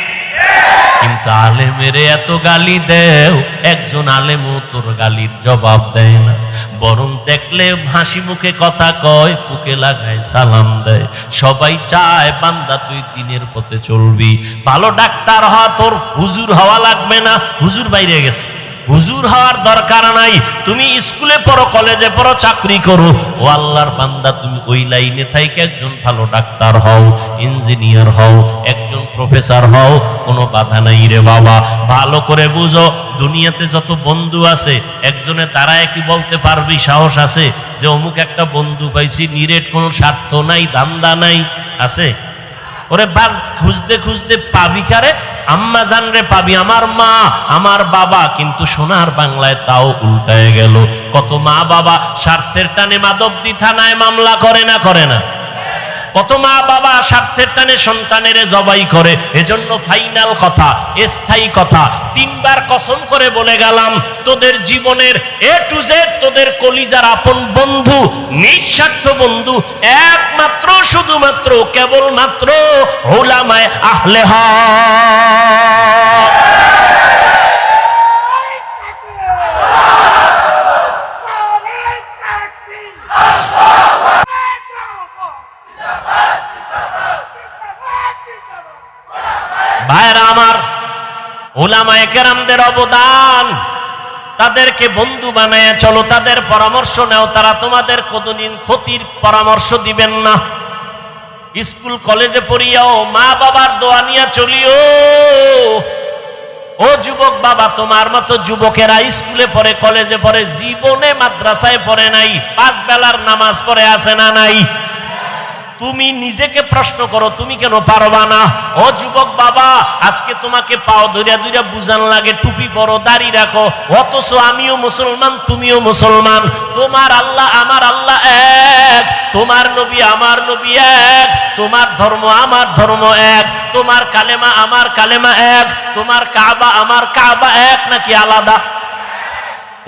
Speaker 1: কিন্তু আলেমেরে এত গালি দেও, একজন আলেমও তোর গালির জবাব দেয় না, বরং দেখলে হাসি মুখে কথা কয়, বুকে লাগায় সালাম দেয়। সবাই চায় বান্দা তুই দিনের পথে চলবি, ভালো ডাক্তার হওয়া, তোর হুজুর হওয়া লাগবে না। হুজুর বাইরে গেছে, হুজুর হওয়ার দরকার নাই। তুমি স্কুলে পড়ো, কলেজে পড়ো, চাকরি করো, ও আল্লাহর বান্দা তুমি ওই লাইনে থাইকে একজন ভালো ডাক্তার হও, ইঞ্জিনিয়ার হও, একজন প্রফেসর হও, কোনো বাধা নাই রে বাবা। ভালো করে বুঝো, দুনিয়াতে যত বন্ধু আছে, একজনে দাঁড়ায় কি বলতে পারবি, সাহস আছে যে অমুক একটা বন্ধু পাইছি, নিরেট কোনো স্বার্থ নাই, ধান্দা নাই? আছে? ওরে বাস খুঁজতে খুঁজতে পাবি কারে? আম্মা জান রে পাবি, আমার মা, আমার বাবা। কিন্তু সোনার বাংলায় তাও উল্টায় গেল। কত মা বাবা স্বার্থের টানে মাধবদী থানায় মামলা করে না, করে না? কত মা বাবা স্বার্থের টানে সন্তানের জবাই করে। এজন্য ফাইনাল কথা, স্থায়ী কথা, তিনবার কসম করে বলে গেলাম, তোদের জীবনের এ টু জেড, তোদের কলিজার আপন বন্ধু, নিঃস্বার্থ বন্ধু, একমাত্র শুধুমাত্র কেবলমাত্র উলামায়ে আহলে হক। ভাইরা আমার, উলামায়ে কেরামদের অবদান, তাদেরকে বন্ধু বানায় চলো, তাদের পরামর্শ নাও, তারা তোমাদের কোনদিন ক্ষতির পরামর্শ দিবেন না। স্কুল কলেজে পড়িয়াও মা বাবার দোয়া নিয়ে চলিও। ও যুবক বাবা, তোমার মতো যুবকেরা স্কুলে পড়ে, কলেজে পড়ে, জীবনে মাদ্রাসায় পড়ে নাই, 5 বেলার নামাজ পড়ে আছে না নাই? তুমি নিজেকে প্রশ্ন করো, তুমি কেন পারবা না? ও যুবক বাবা, আজকে তোমাকে পাও ধরিয়া ধরিয়া বুঝান লাগে, টুপি পরো, দাড়ি রাখো, অথচ আমিও মুসলমান, তুমিও মুসলমান, তোমার আল্লাহ আমার আল্লাহ এক, তোমার নবী আমার নবী এক, তোমার ধর্ম আমার ধর্ম এক, তোমার কালেমা আমার কালেমা এক, তোমার কাবা আমার কাবা এক, নাকি আলাদা?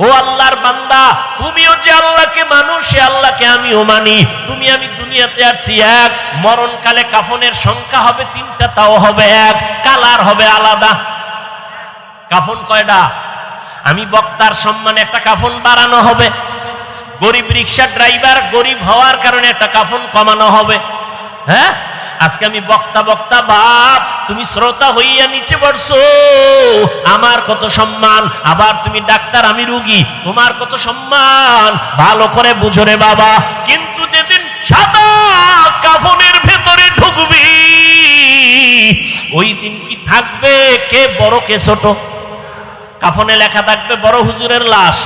Speaker 1: ও আল্লাহর বান্দা, তুমিও যে আল্লাহকে মানো, সে আল্লাহকে আমিও মানি। তুমি আমি দুনিয়াতে আসছি এক, মরণকালে কাফনের সংখ্যা হবে 3টা, তাও হবে এক, কালার হবে আলাদা। কাফন কয়টা? আমি বক্তার সম্মানে একটা কাফন বাড়ানো হবে, গরিব রিক্সা ড্রাইভার গরিব হওয়ার কারণে একটা কাফন কমানো হবে। হ্যাঁ, আজকে আমি বক্তা বক্তা বাপ, তুমি শ্রোতা হইয়া নিচে পড়ছো, আমার কত সম্মান। আবার তুমি ডাক্তার, আমি রুগী, তোমার কত সম্মান। ভালো করে বুঝো রে বাবা। কিন্তু যেদিন সাদা কাফনের ভেতরে ঢুকবি, ওই দিন কি থাকবে কে বড় কে ছোট? কাফনে লেখা থাকবে বড় হুজুরের লাশ,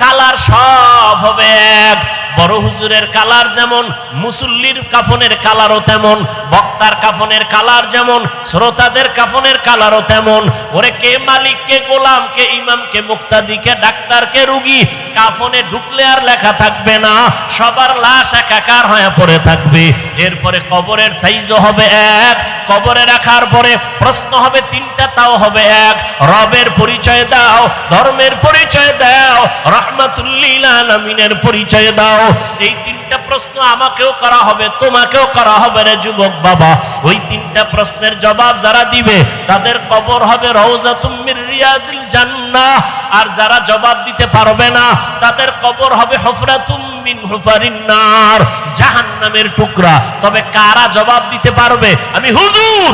Speaker 1: কালার সব হবে এক। বড় হুজুরের কালার যেমন, মুসল্লির কাফনের কালারও তেমন, বক্তার কাফনের কালার যেমন, শ্রোতাদের কাফনের কালারও তেমন। ওরে কে মালিক, কে গোলাম, কে ইমাম, কে মুক্তাদি, কে ডাক্তার, কে রুগী, কাফনে ঢুকলে আর লেখা থাকবে না, সবার লাশ একাকার হয়ে পড়ে থাকবে। এরপরে কবরের সাইজও হবে এক, কবরে রাখার পরে প্রশ্ন হবে 3টা, তাও হবে এক। রবের পরিচয় দাও, ধর্মের পরিচয় দাও, রাহমাতুল লিল আলামিনের পরিচয় দাও। এই 3টা প্রশ্ন আমাকেও করা হবে, তোমাকেও করা হবে রে যুবক বাবা। ওই 3টা প্রশ্নের জবাব যারা দিবে, তাদের কবর হবে রওজাতুম মির রিয়াজিল জান্নাহ। আর যারা জবাব দিতে পারবে না, তাদের কবর হবে হুফরাতুম মিন হুফারিন নার, জাহান্নামের টুকরা। তবে কারা জবাব দিতে পারবে? আমি হুজুর,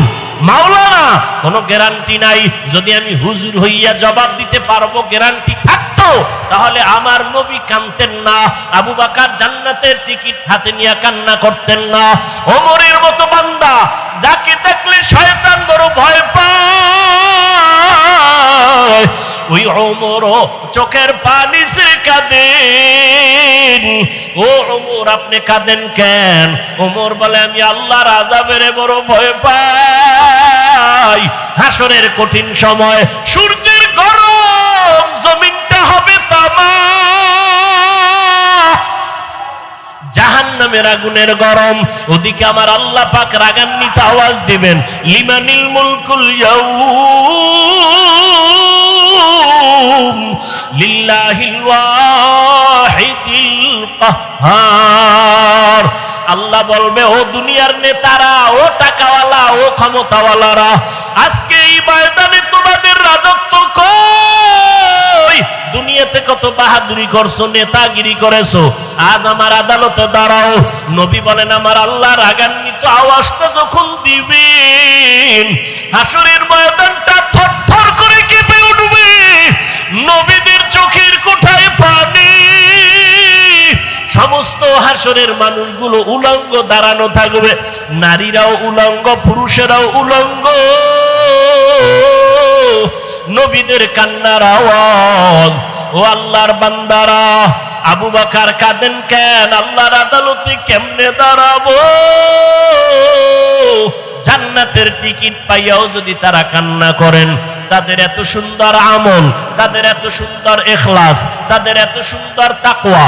Speaker 1: মাওলানা কোনো গ্যারান্টি নাই। যদি আমি হুজুর হইয়া জবাব দিতে পারবো, গ্যারান্টি থাকতো, তাহলে আমার নবী কাঁদতেন না, আবু বকর জান্নাতের টিকিট হাতে নিয়ে কান্না করতেন না। ওমরের মতো বান্দা যাকে দেখলে শয়তান বড় ভয় পায়, ওই ওমরও চোখের পানি ছেড়ে কাঁদেন। ও ওমর, আপনি কাঁদেন কেন? ওমর বলে, আমি আল্লাহর আযাবের বড় ভয় পাই। হাসরের কঠিন সময় সূর্যের গরম, জমিনটা হবে তামা, জাহান্নামের আগুনের গরম। ওদিকে আমার আল্লাহ পাক রাগান্বিত আওয়াজ দিবেন, লিমানিল মুলকুল ইয়াউম লিল্লাহিল ওয়াহিদিল কাহ্হার। আল্লাহ বলবে, ও দুনিয়ার নেতারা, ও টাকাওয়ালা, ও ক্ষমতাওয়ালারা, আজকে এই ময়দানে তোমাদের রাজত্ব কই? দুনিয়াতে কত বাহাদুরি করছো, নেতাগিরি করেছো, আজ আমার আদালতে দাঁড়াও। নবী বলেন, আমার আল্লাহ রাগান্বিত আওয়াজটা যখন দিবেন, হাসরের ময়দানটা থরথর করে কেঁপে উঠবে, নবীদের চোখের কোঠায় পানি, সমস্ত হাসরের মানুষগুলো উলঙ্গ দাঁড়ানো থাকবে, নারীরাও উলঙ্গ, পুরুষেরাও উলঙ্গ। নবীদের কান্নার আওয়াজ। ও আল্লাহর বান্দারা, আবু বকর কাঁদেন কেন? আল্লাহর আদালতে কেমনে দাঁড়াবো? জান্নাতের টিকিট পাইয়াও যদি তারা কান্না করেন, তাদের এত সুন্দর আমল, তাদের এত সুন্দর ইখলাস, তাদের এত সুন্দর তাকওয়া,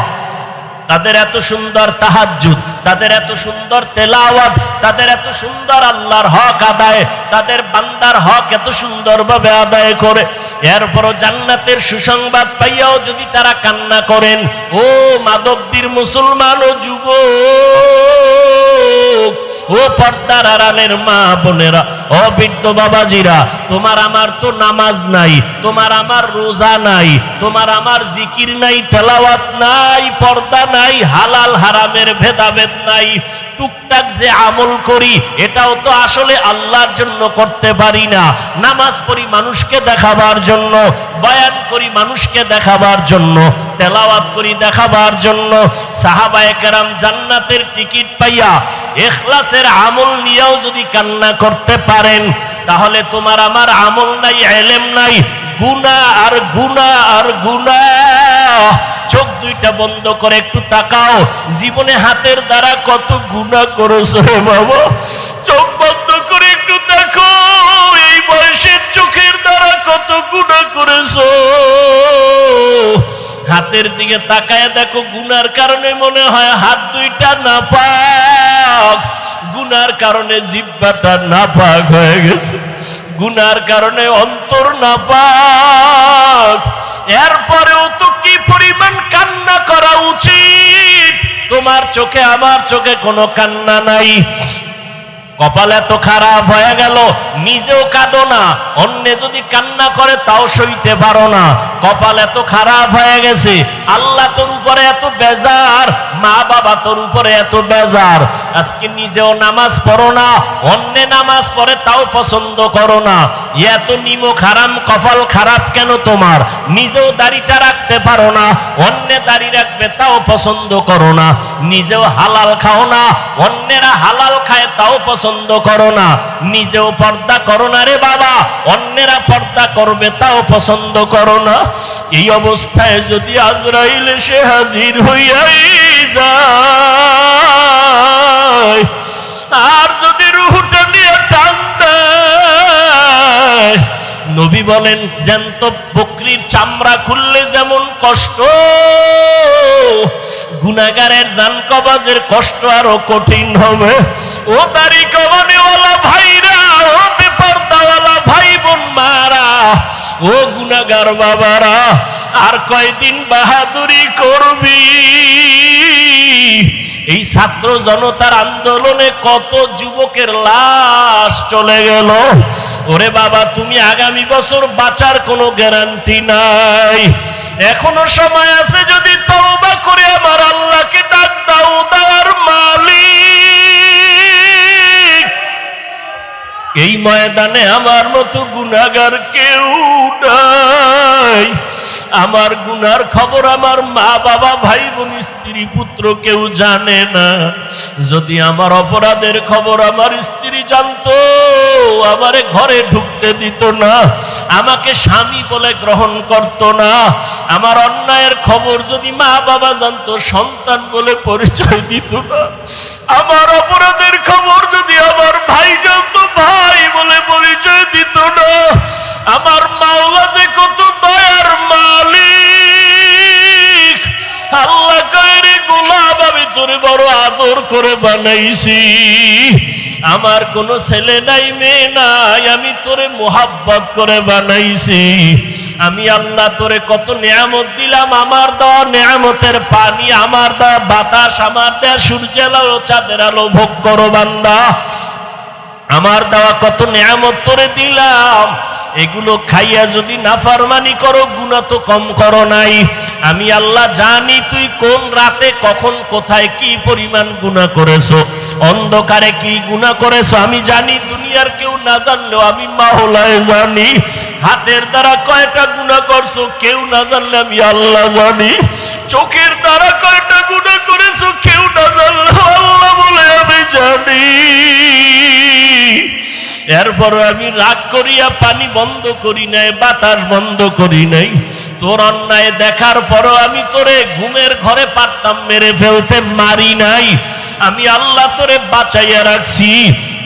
Speaker 1: তাদের এত সুন্দর তাহাজ্জুদ, তাদের এত সুন্দর তেলাওয়াত, তাদের এত সুন্দর আল্লাহর হক আদায়, তাদের বান্দার হক এত সুন্দরভাবে আদায় করে, এরপরও জান্নাতের সুসংবাদ পাইয়াও যদি তারা কান্না করেন, ও মাদকদির মুসলমান ও যুবক, ও পর্দার আড়ালের মা বোনেরা, ও বৃদ্ধ বাবাজিরা, তোমার আমার তো নামাজ নাই, তোমার আমার রোজা নাই, তোমার আমার জিকির নাই, তেলাওয়াত নাই, পর্দা নাই, হালাল হারামের ভেদাভেদ নাই, টুকটাক যে আমল করি এটাও তো আসলে আল্লাহর জন্য করতে পারি না। নামাজ পড়ি মানুষকে দেখাবার জন্য, বয়ান করি মানুষকে দেখাবার জন্য, তেলাওয়াত করি দেখাবার জন্য। সাহাবায়ে কেরাম জান্নাতের টিকিট পাইয়া ইখলাসের আমল নিয়েও যদি কান্না করতে পারেন, তাহলে তোমার আমার আমল নাই, ইলম নাই, গুনাহ আর গুনাহ আর গুনাহ। চোখ দুইটা বন্ধ করে একটু তাকাও, জীবনে হাতের দ্বারা কত গুনাহ করেছো রে বাবা। চোখ বন্ধ করে একটু দেখো, এই বয়সের চোখের দ্বারা কত গুনাহ করেছো। হাতের দিকে তাকায় দেখো, গুনার কারণে মনে হয় হাত দুইটা নাপাক, গুনার কারণে জিহ্বাটা নাপাক হয়ে গেছে, গুনার কারণে অন্তর নাপাক। এরপরেও তো কি পরিমাণ কান্না করা উচিত। তোমার চোখে আমার চোখে কোনো কান্না নাই, কপাল এত খারাপ হয়ে গেল, নিজেও কাঁদো না, অন্য যদি কান্না করে তাও সইতে পারো না। কপাল এত খারাপ হয়ে গেছে, আল্লাহ তোর উপরে এত বেজার, মা বাবা তোর উপরে এত বেজার, আজকে নিজেও নামাজ পড়ো না, অন্য নামাজ পড়ে তাও পছন্দ করো না। এত নিমক হারাম কপাল খারাপ কেন তোমার? নিজেও দাড়িটা রাখতে পারো না, অন্য দাড়ি রাখবে তাও পছন্দ করো না। নিজেও হালাল খাও না, অন্যেরা হালাল খায় তাও পছন্দ করো না। নিজেও পর্দা করো না রে বাবা, অন্যেরা পর্দা করবে তাও পছন্দ করো না। এই অবস্থায় যদি আজরাইল এসে হাজির হইয়াই যায়, আর যদি রূহটা নিয়ে টান দেয়, নবী বলেন জ্যান্ত বকরির চামড়া খুললে যেমন কষ্ট, গুনাহগারের জান কবাজের কষ্ট আরো কঠিন হবে। ও দাড়ি কমানেওয়ালা ভাইরা, ও বেপরদাওয়ালা ভাই বোন মারা, ও গুনাহগার বাবারা, আর কয়দিন বাহাদুরি করবি? এই ছাত্র জনতার আন্দোলনে কত যুবকের লাশ চলে গেল। ওরে বাবা, তুমি আগামী বছর বাঁচার কোনো গ্যারান্টি নাই। এখনো সময় আছে, যদি তওবা করে আমার আল্লাহকে ডাক দাও, দাওয়ার মালিক এই ময়দানে আমার মতো গুনাহগার কেউ নাই। আমার গুনার খবর আমার মা বাবা ভাই বোন স্ত্রী পুত্র কেউ জানে না। যদি আমার অপরাধের খবর আমার স্ত্রী জানতো, আমারে ঘরে ঢুকতে দিত না, আমাকে স্বামী বলে গ্রহণ করত না। আমার অন্যায়ের খবর যদি মা বাবা জানতো, সন্তান বলে পরিচয় দিত না। আমার অপরাধের খবর যদি আমার ভাই জানতো, ভাই বলে পরিচয় দিত না। আমার মাওলা যে কত দয়ার মালিক। আল্লাহ কইরে গোলাম, আমি তোরে বড় আদর করে বানাইছি। আমার কোনো ছেলে নাই মেয়ে নাই, আমি তোরে মোহাব্বত করে বানাইছি। আমি আল্লাহ তোরে কত নেয়ামত দিলাম। আমার দেওয়া নেয়ামতের পানি, আমার দেওয়া বাতাস, আমার দেওয়া সূর্যের আলো চাঁদের আলো ভোগ করো বান্দা। আমার দেওয়া কত নেয়ামত তোরে দিলাম, এগুলো খাইয়া যদি নাফরমানি করো, গুনাহ তো কম করো নাই। আমি আল্লাহ জানি তুই কোন রাতে কখন কোথায় কি পরিমাণ গুনাহ করেছো, অন্ধকারে কি গুনাহ করেছো আমি জানি। দুনিয়ার কেউ না জানলেও আমি মাওলায় জানি। হাতের দ্বারা কয়টা গুনাহ করছো কেউ না জানলে আমি আল্লাহ জানি। চোখের দ্বারা কয়টা গুনাহ করেছো কেউ না জানলেও আল্লাহ বলে আমি জানি। এরপর আমি রাগ করিয়া পানি বন্ধ করি নাই, বাতাস বন্ধ করি নাই। তোর অন্যায় দেখার পরও আমি তোরে ঘুমের ঘরে পারতাম মেরে ফেলতে, মারি নাই। আমি আল্লাহ তোরে বাঁচাইয়া রাখছি,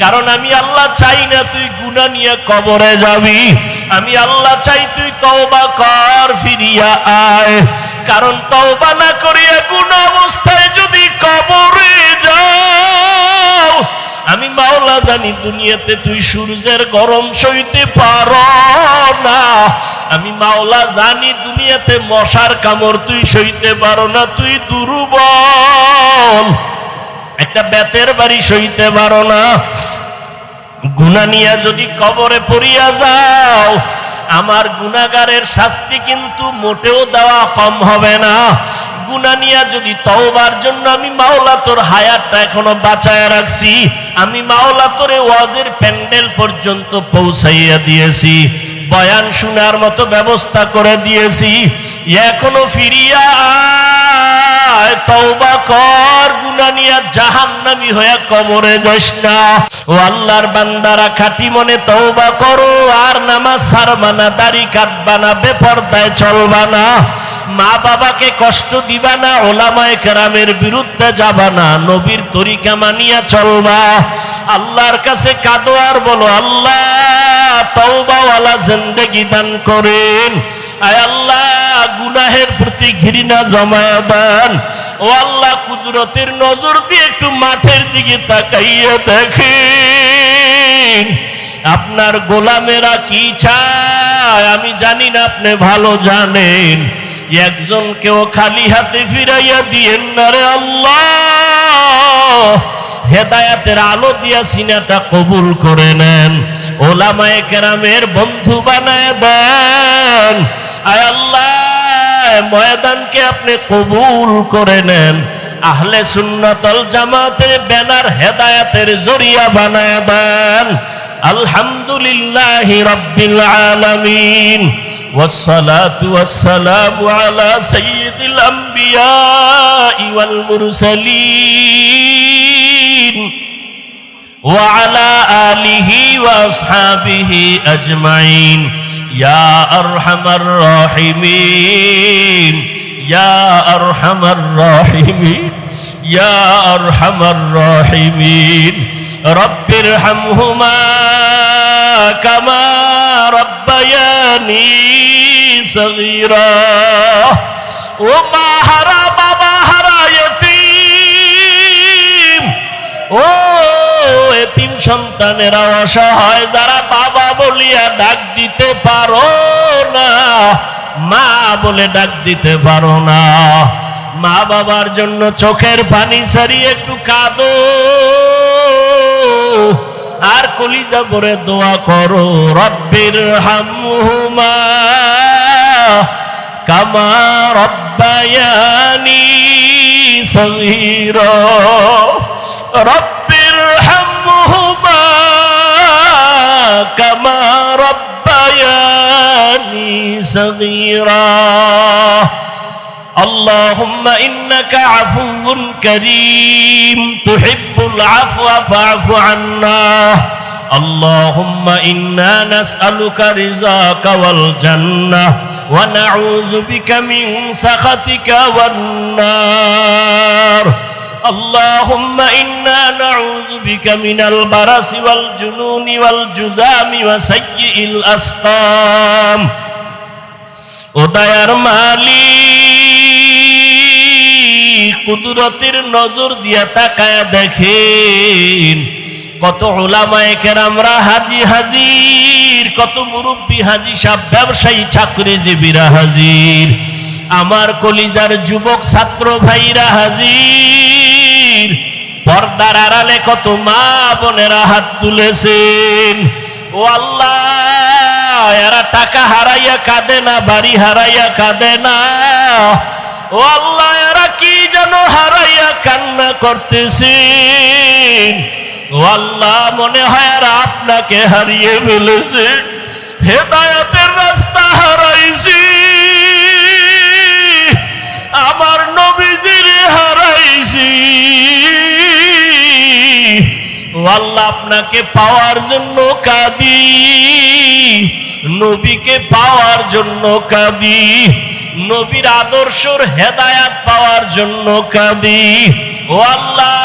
Speaker 1: কারণ আমি আল্লাহ চাই না তুই গুনাহ নিয়ে কবরে যাবি। আমি আল্লাহ চাই তুই তওবা কর, ফিরিয়া আয়। কারণ তওবা না করিয়া গুনাহ অবস্থায় যদি কবরে যাও, আমি মাওলা জানি দুনিয়াতে তুই সূর্যের গরম সইতে পারো না। আমি মাওলা জানি দুনিয়াতে মশার কামড় তুই সইতে পারো না, তুই দুর্বল। একটা বেতের বাড়ি সইতে পারো না। গুনাহ নিয়ে যদি কবরে পড়িয়া যাও, আমার গুনাহগারের শাস্তি কিন্তু মোটেও দেওয়া কম হবে না। গুনাহ নিয়া যদি তওবার জন্য আমি মাওলা তোর হায়াতটা এখনো বাঁচায় রাখছি। আমি মাওলা তোরে ওয়াজের প্যান্ডেল পর্যন্ত পৌঁছাইয়া দিয়েছি, বয়ান শোনার মতো ব্যবস্থা করে দিয়েছি। এখনো ফিরিয়া আয়, তওবা কর, গুনাহ নিয়া জাহান্নামী হয়ে কবরে যাস না। ও আল্লাহর বান্দারা, খাঁটি মনে তওবা করো, আর নামাজ ছাড়বা না, দাড়ি কাটবা না, বেপরদায় চলবা না, মা বাবাকে কষ্ট দিবা না, ওলামায়ে কেরামের বিরুদ্ধে যাবা না, নবীর তরিকা মানিয়া চলবা। আল্লাহর কাছে কাঁদো আর বলো, আল্লাহ তওবাওয়ালা জিন্দেগি দান করেন। আয় আল্লাহ, গুনাহের প্রতি ঘৃণা জমায়া দেন। ও আল্লাহ, কুদরতের নজর দিয়ে একটু মাঠের দিকে তাকাইয়া দেখেন, আপনার গোলামেরা কি চায় আমি জানি না, আপনি ভালো জানেন। একজনকেও খালি হাতে ফিরাইয়া দিয়েন না রে আল্লাহ। হেদায়াতের আলো দিয়া সিনাটা কবুল করে নেন, ওলামায়ে কেরামের বন্ধু বানায় দেন। আয় আল্লাহ, ময়দানকে আপনি কবুল করে নেন। আহলে সুন্নাতুল জামাতের ব্যানার হেদায়াতের জরিয়া বানায় দেন। আলহামদুলিল্লাহি রাব্বিল আলামিন, والصلاة والسلام على سيد الأنبياء والمرسلين وعلى آله وأصحابه أجمعين يا أرحم الراحمين يا أرحم الراحمين يا أرحم الراحمين رب ارحمهما كما ربياني صغيرا وما হারা বাবা হারা ইতিম, ও এতিম সন্তানেরা অসহায়, যারা বাবা বলিয়া ডাক দিতে পারো না, মা বলে ডাক দিতে পারো না, মা বাবার জন্য চোখের পানি ছাড়িয়ে একটু কাঁদো আর কলিজা ভরে দোয়া করো, রব্বির হামহুমা কামা রব্বায়ানি সগীরা, রব্বির হামহুমা كما ربياني صغيرا اللهم إنك عفو كريم تحب العفو فاعف عنا اللهم إنا نسألك رضاك والجنة ونعوذ بك من سخطك والنار اللهم إنا نعوذ بك من البرص والجنون والجذام وسيء الأسقام ও দয়ার মালিক কুদরতের নজর দিয়া তাকায়া দেখেন কত উলামায়ে কেরামরা হাজী হাজির কত মুরব্বী হাজী সাহেব ব্যবসায়ী চাকরিজীবীরা হাজির আমার কলিজার যুবক ছাত্র ভাইরা হাজির পর্দার আড়ালে কত মা বোনেরা হাত তুলেছেন ও আল্লাহ এরা টাকা হারাইয়া কাঁদে না বাড়ি হারাইয়া কাঁদে না ও আল্লাহ এরা কি যেন হারাইয়া কান্না করতেছেন ও আল্লাহ মনে হয় এরা আপনাকে হারিয়ে ফেলেছে হেদায়েতের রাস্তা হারাইছি আমার নবীজির হারাইছি ও আল্লাহ আপনাকে পাওয়ার জন্য কাঁদি নবীকে পাওয়ার জন্য কাঁদি নবীর আদর্শর হেদায়াত পাওয়ার জন্য কাঁদি ও আল্লাহ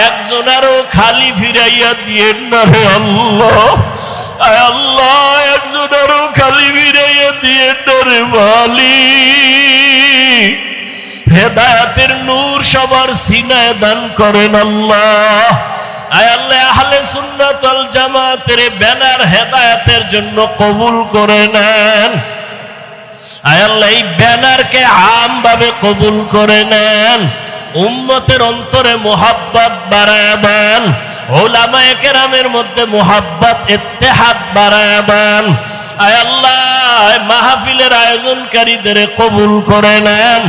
Speaker 1: একজনেরও খালি ফিরাইয়া দিয়েন না রে আল্লাহ আয় আল্লাহ একজনেরও খালি ফিরাইয়া দিয়েন না রে মালিক হেদায়াতের নূর সবার সিনায় দান করেন আল্লাহ আয় আল্লাহ আহলে সুন্নাত ওয়াল জামাতের ব্যানার হেদায়েতের জন্য কবুল করে নেন আয় আল্লাহ এই ব্যানারকে আমভাবে কবুল করে নেন উম্মতের অন্তরে মুহাব্বত বাড়ায় দেন উলামায়ে কেরামের মধ্যে মুহাব্বত ইত্তেহাদ বাড়ায় দেন আয় আল্লাহ মাহফিলের আয়োজনকারীদের কবুল করে নেন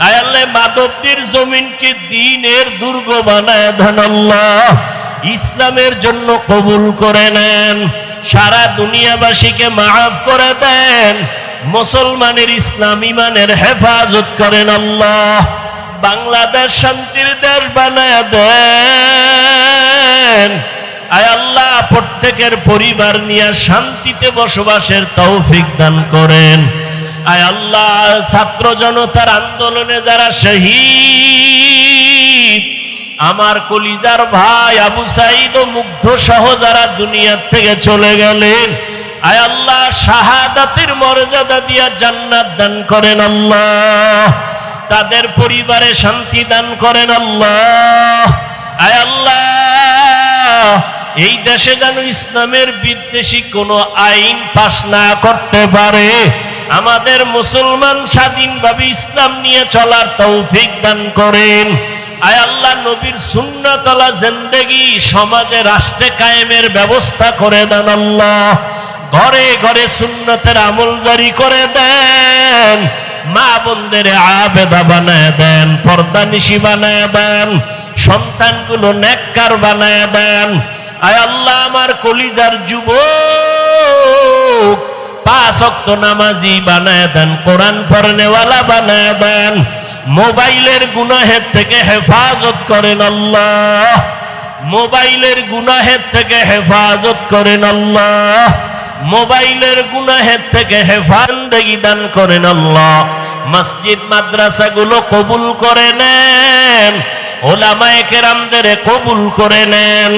Speaker 1: আয় আল্লাহ মাধবদীর জমিনকে দ্বীনের দুর্গ বানায় দেন আল্লাহ ইসলামের জন্য কবুল করে নেন সারা দুনিয়াবাসীকে মাফ করে দেন মুসলমানের ইসলাম ঈমানের হেফাজত করেন আল্লাহ বাংলাদেশ শান্তির দেশ বানায় দেন আয় আল্লাহ প্রত্যেকের পরিবার নিয়ে শান্তিতে বসবাসের তৌফিক দান করেন আয় আল্লাহ ছাত্র জনতার আন্দোলনে যারা শহীদ আমার কলিজার ভাই আবু সাঈদ ও মুগ্ধ সহ যারা দুনিয়া থেকে চলে গেলেন আয় আল্লাহ শাহাদাতের মর্যাদা দিয়া জান্নাত দান করেন আল্লাহ তাদের পরিবারে শান্তি দান করেন আল্লাহ আয় আল্লাহ এই দেশে যেন ইসলামের বিদ্বেষী কোনো আইন পাশ না করতে পারে আমাদের মুসলমান স্বাধীনভাবে ইসলাম নিয়ে চলার তৌফিক দান করেন আয় আল্লাহ নবীর সুন্নাতওয়ালা জিন্দেগি সমাজে রাষ্ট্রে কায়েমের ব্যবস্থা করে দেন আল্লাহ ঘরে ঘরে সুন্নতের আমল জারি করে দেন মা বোনদের আবেদা বানায় দেন পর্দানিশী বানায় দেন সন্তানগুলো নেককার বানায় দেন আয় আল্লাহ আমার কলিজার যুবক পাঁচ ওয়াক্ত নামাজি বানায় দেন কোরআন পড়নেওয়ালা বানায় দেন মোবাইলের গুনাহের থেকে হেফাজত করেন আল্লাহ মোবাইলের গুনাহের থেকে হেফাজত করেন আল্লাহ মোবাইলের গুনাহের থেকে হেফাজত দান করেন আল্লাহ মসজিদ মাদ্রাসাগুলো কবুল করে নেন উলামায়ে কেরামদের কবুল করে নেন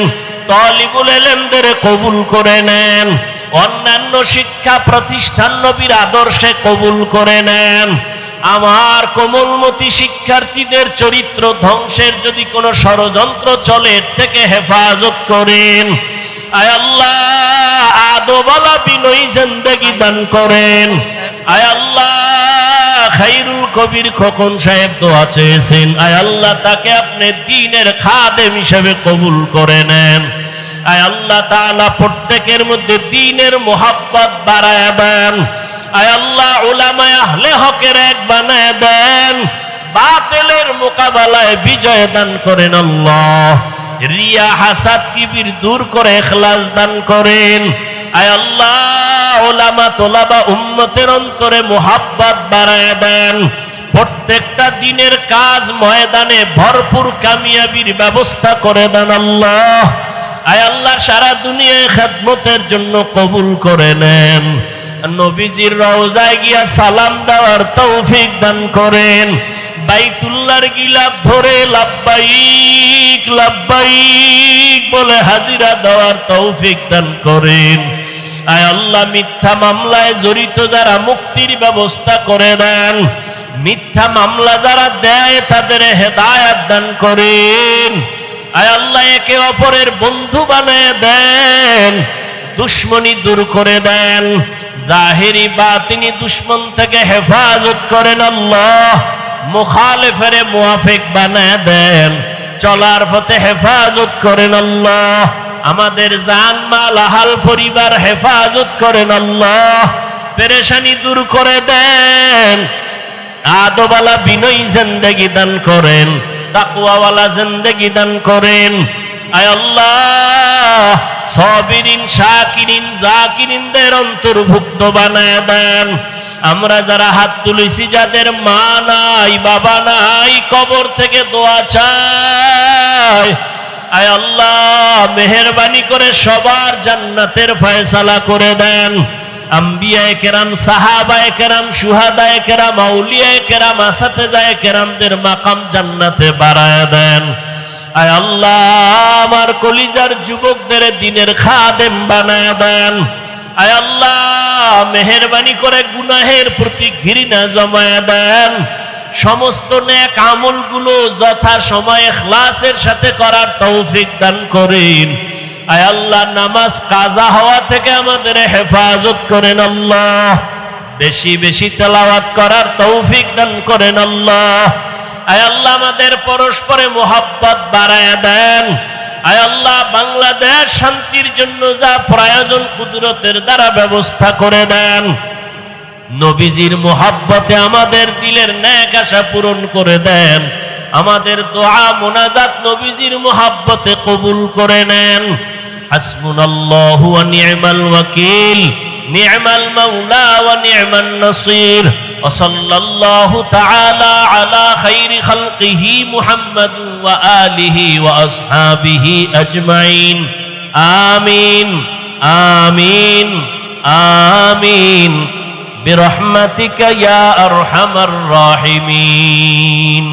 Speaker 1: তালিবুল ইলমদের কবুল করে নেন অন্যান্য শিক্ষা প্রতিষ্ঠান নবীর আদর্শে কবুল করে নেন আমার কোমলমতি শিক্ষার্থীদের চরিত্র ধ্বংসের যদি কোনো ষড়যন্ত্র চলে এর থেকে হেফাজত করেন আয় আল্লাহ আদবওয়ালা বিনয়ী জিন্দেগি দান করেন আয় আল্লাহ খায়রুল কবির খোকন সাহেব দোয়া চেয়েছেন আয় আল্লাহ তাকে আপনি দ্বীনের খাদেম হিসেবে কবুল করে নেন আয় আল্লাহ তাআলা প্রত্যেকের মধ্যে দ্বীনের মুহাব্বত বাড়ায় দেন আয় আল্লাহ উলামায়ে আহলে হকের এক বানায় দেন বাতিলের মোকাবেলায় বিজয় দান করেন আল্লাহ রিয়া হাসাদ কিবির দূর করে ইখলাস দান করেন আয় আল্লাহ উলামা তোলাবা উম্মতের অন্তরে মুহাব্বত বাড়ায় দেন। প্রত্যেকটা দিনের কাজ ময়দানে ভরপুর কামিয়াবির ব্যবস্থা করে দেন আল্লাহ। আয় আল্লাহ সারা দুনিয়ায় খেদমতের জন্য কবুল করে নেন। নবীজির রওজায় গিয়া সালাম দেওয়ার তৌফিক দান করেন। বাইতুল্লাহর গিলাফ ধরে লাব্বাইক লাব্বাইক বলে হাজিরা দেওয়ার তৌফিক দান করেন। আয় আল্লাহ মিথ্যা মামলায় জড়িত যারা মুক্তির ব্যবস্থা করে দেন। মিথ্যা মামলা যারা দেয় তাদের হেদায়েত দান করেন। আয় আল্লাহ একে অপরের বন্ধু বানিয়ে দেন, দুশ্মনী দূর করে দেন, জাহিরি বাতিনি দুশ্মন থেকে হেফাজত করেন আল্লাহ। মুখালিফের মুওয়াফিক বানিয়ে দেন, চলার পথে হেফাজত করেন আল্লাহ। আমাদের জান মাল আহাল পরিবার হেফাজত করেন আল্লাহ। পেরেশানি দূর করে দেন, আদবালা বিনয়ী জিন্দেগি দান করেন, তাকওয়াওয়ালা জিন্দেগি দান করেন। আয় আল্লাহ সাবিরিন শাকিরিন জাকিরিনদের অন্তর্ভুক্ত বানায় দেন। আমরা যারা হাত তুলেছি, যাদের মা নাই বাবা নাই, কবর থেকে দোয়া চাই। আয় আল্লাহ মেহেরবানি করে সবার জান্নাতের ফয়সালা করে দেন। আম্বিয়ায়ে কেরাম, সাহাবায়ে কেরাম, শুহাদায়ে কেরাম, আউলিয়ায়ে কেরাম, আসাতেজায়ে কেরামদের মাকাম জান্নাতে বাড়ায় দেন। আয় আল্লাহ আমার কলিজার যুবকদের দিনের খাদেম বানায় দেন। আয় আল্লাহ মেহেরবানি করে গুনাহের প্রতি ঘৃণা জমায় দেন। সমস্ত নেক আমলগুলো যথা সময়ে ইখলাসের সাথে করার তৌফিক দান করেন। আয় আল্লাহ নামাজ কাজা হওয়া থেকে আমাদের হেফাজত করেন আল্লাহ। বেশি বেশি তেলাওয়াত করার তৌফিক দান করেন আল্লাহ। আয় আল্লাহ আমাদের পরস্পরে মুহাব্বত বাড়ায় দেন। আয় আল্লাহ বাংলাদেশ শান্তির জন্য যা প্রয়োজন কুদরতের দ্বারা ব্যবস্থা করে দেন। নবীজির মুহাব্বতে আমাদের দিলের নেক আশা পূরণ করে দেন। আমাদের দোয়া মুনাজাত নবীজির মুহাব্বতে কবুল করে নেন। হাসবুনাল্লাহু ওয়া নি'মাল ওয়াকিল, নি'মাল মাওলা ওয়া নি'মান নাসির। ওয়া সাল্লাল্লাহু তাআলা আলা খাইরি খালকিহি মুহাম্মাদ ওয়া আলিহি ওয়া আসহাবিহি আজমাইন। আমিন আমিন আমিন বিরহমাতিকা ইয়া আরহামার রাহিমিন।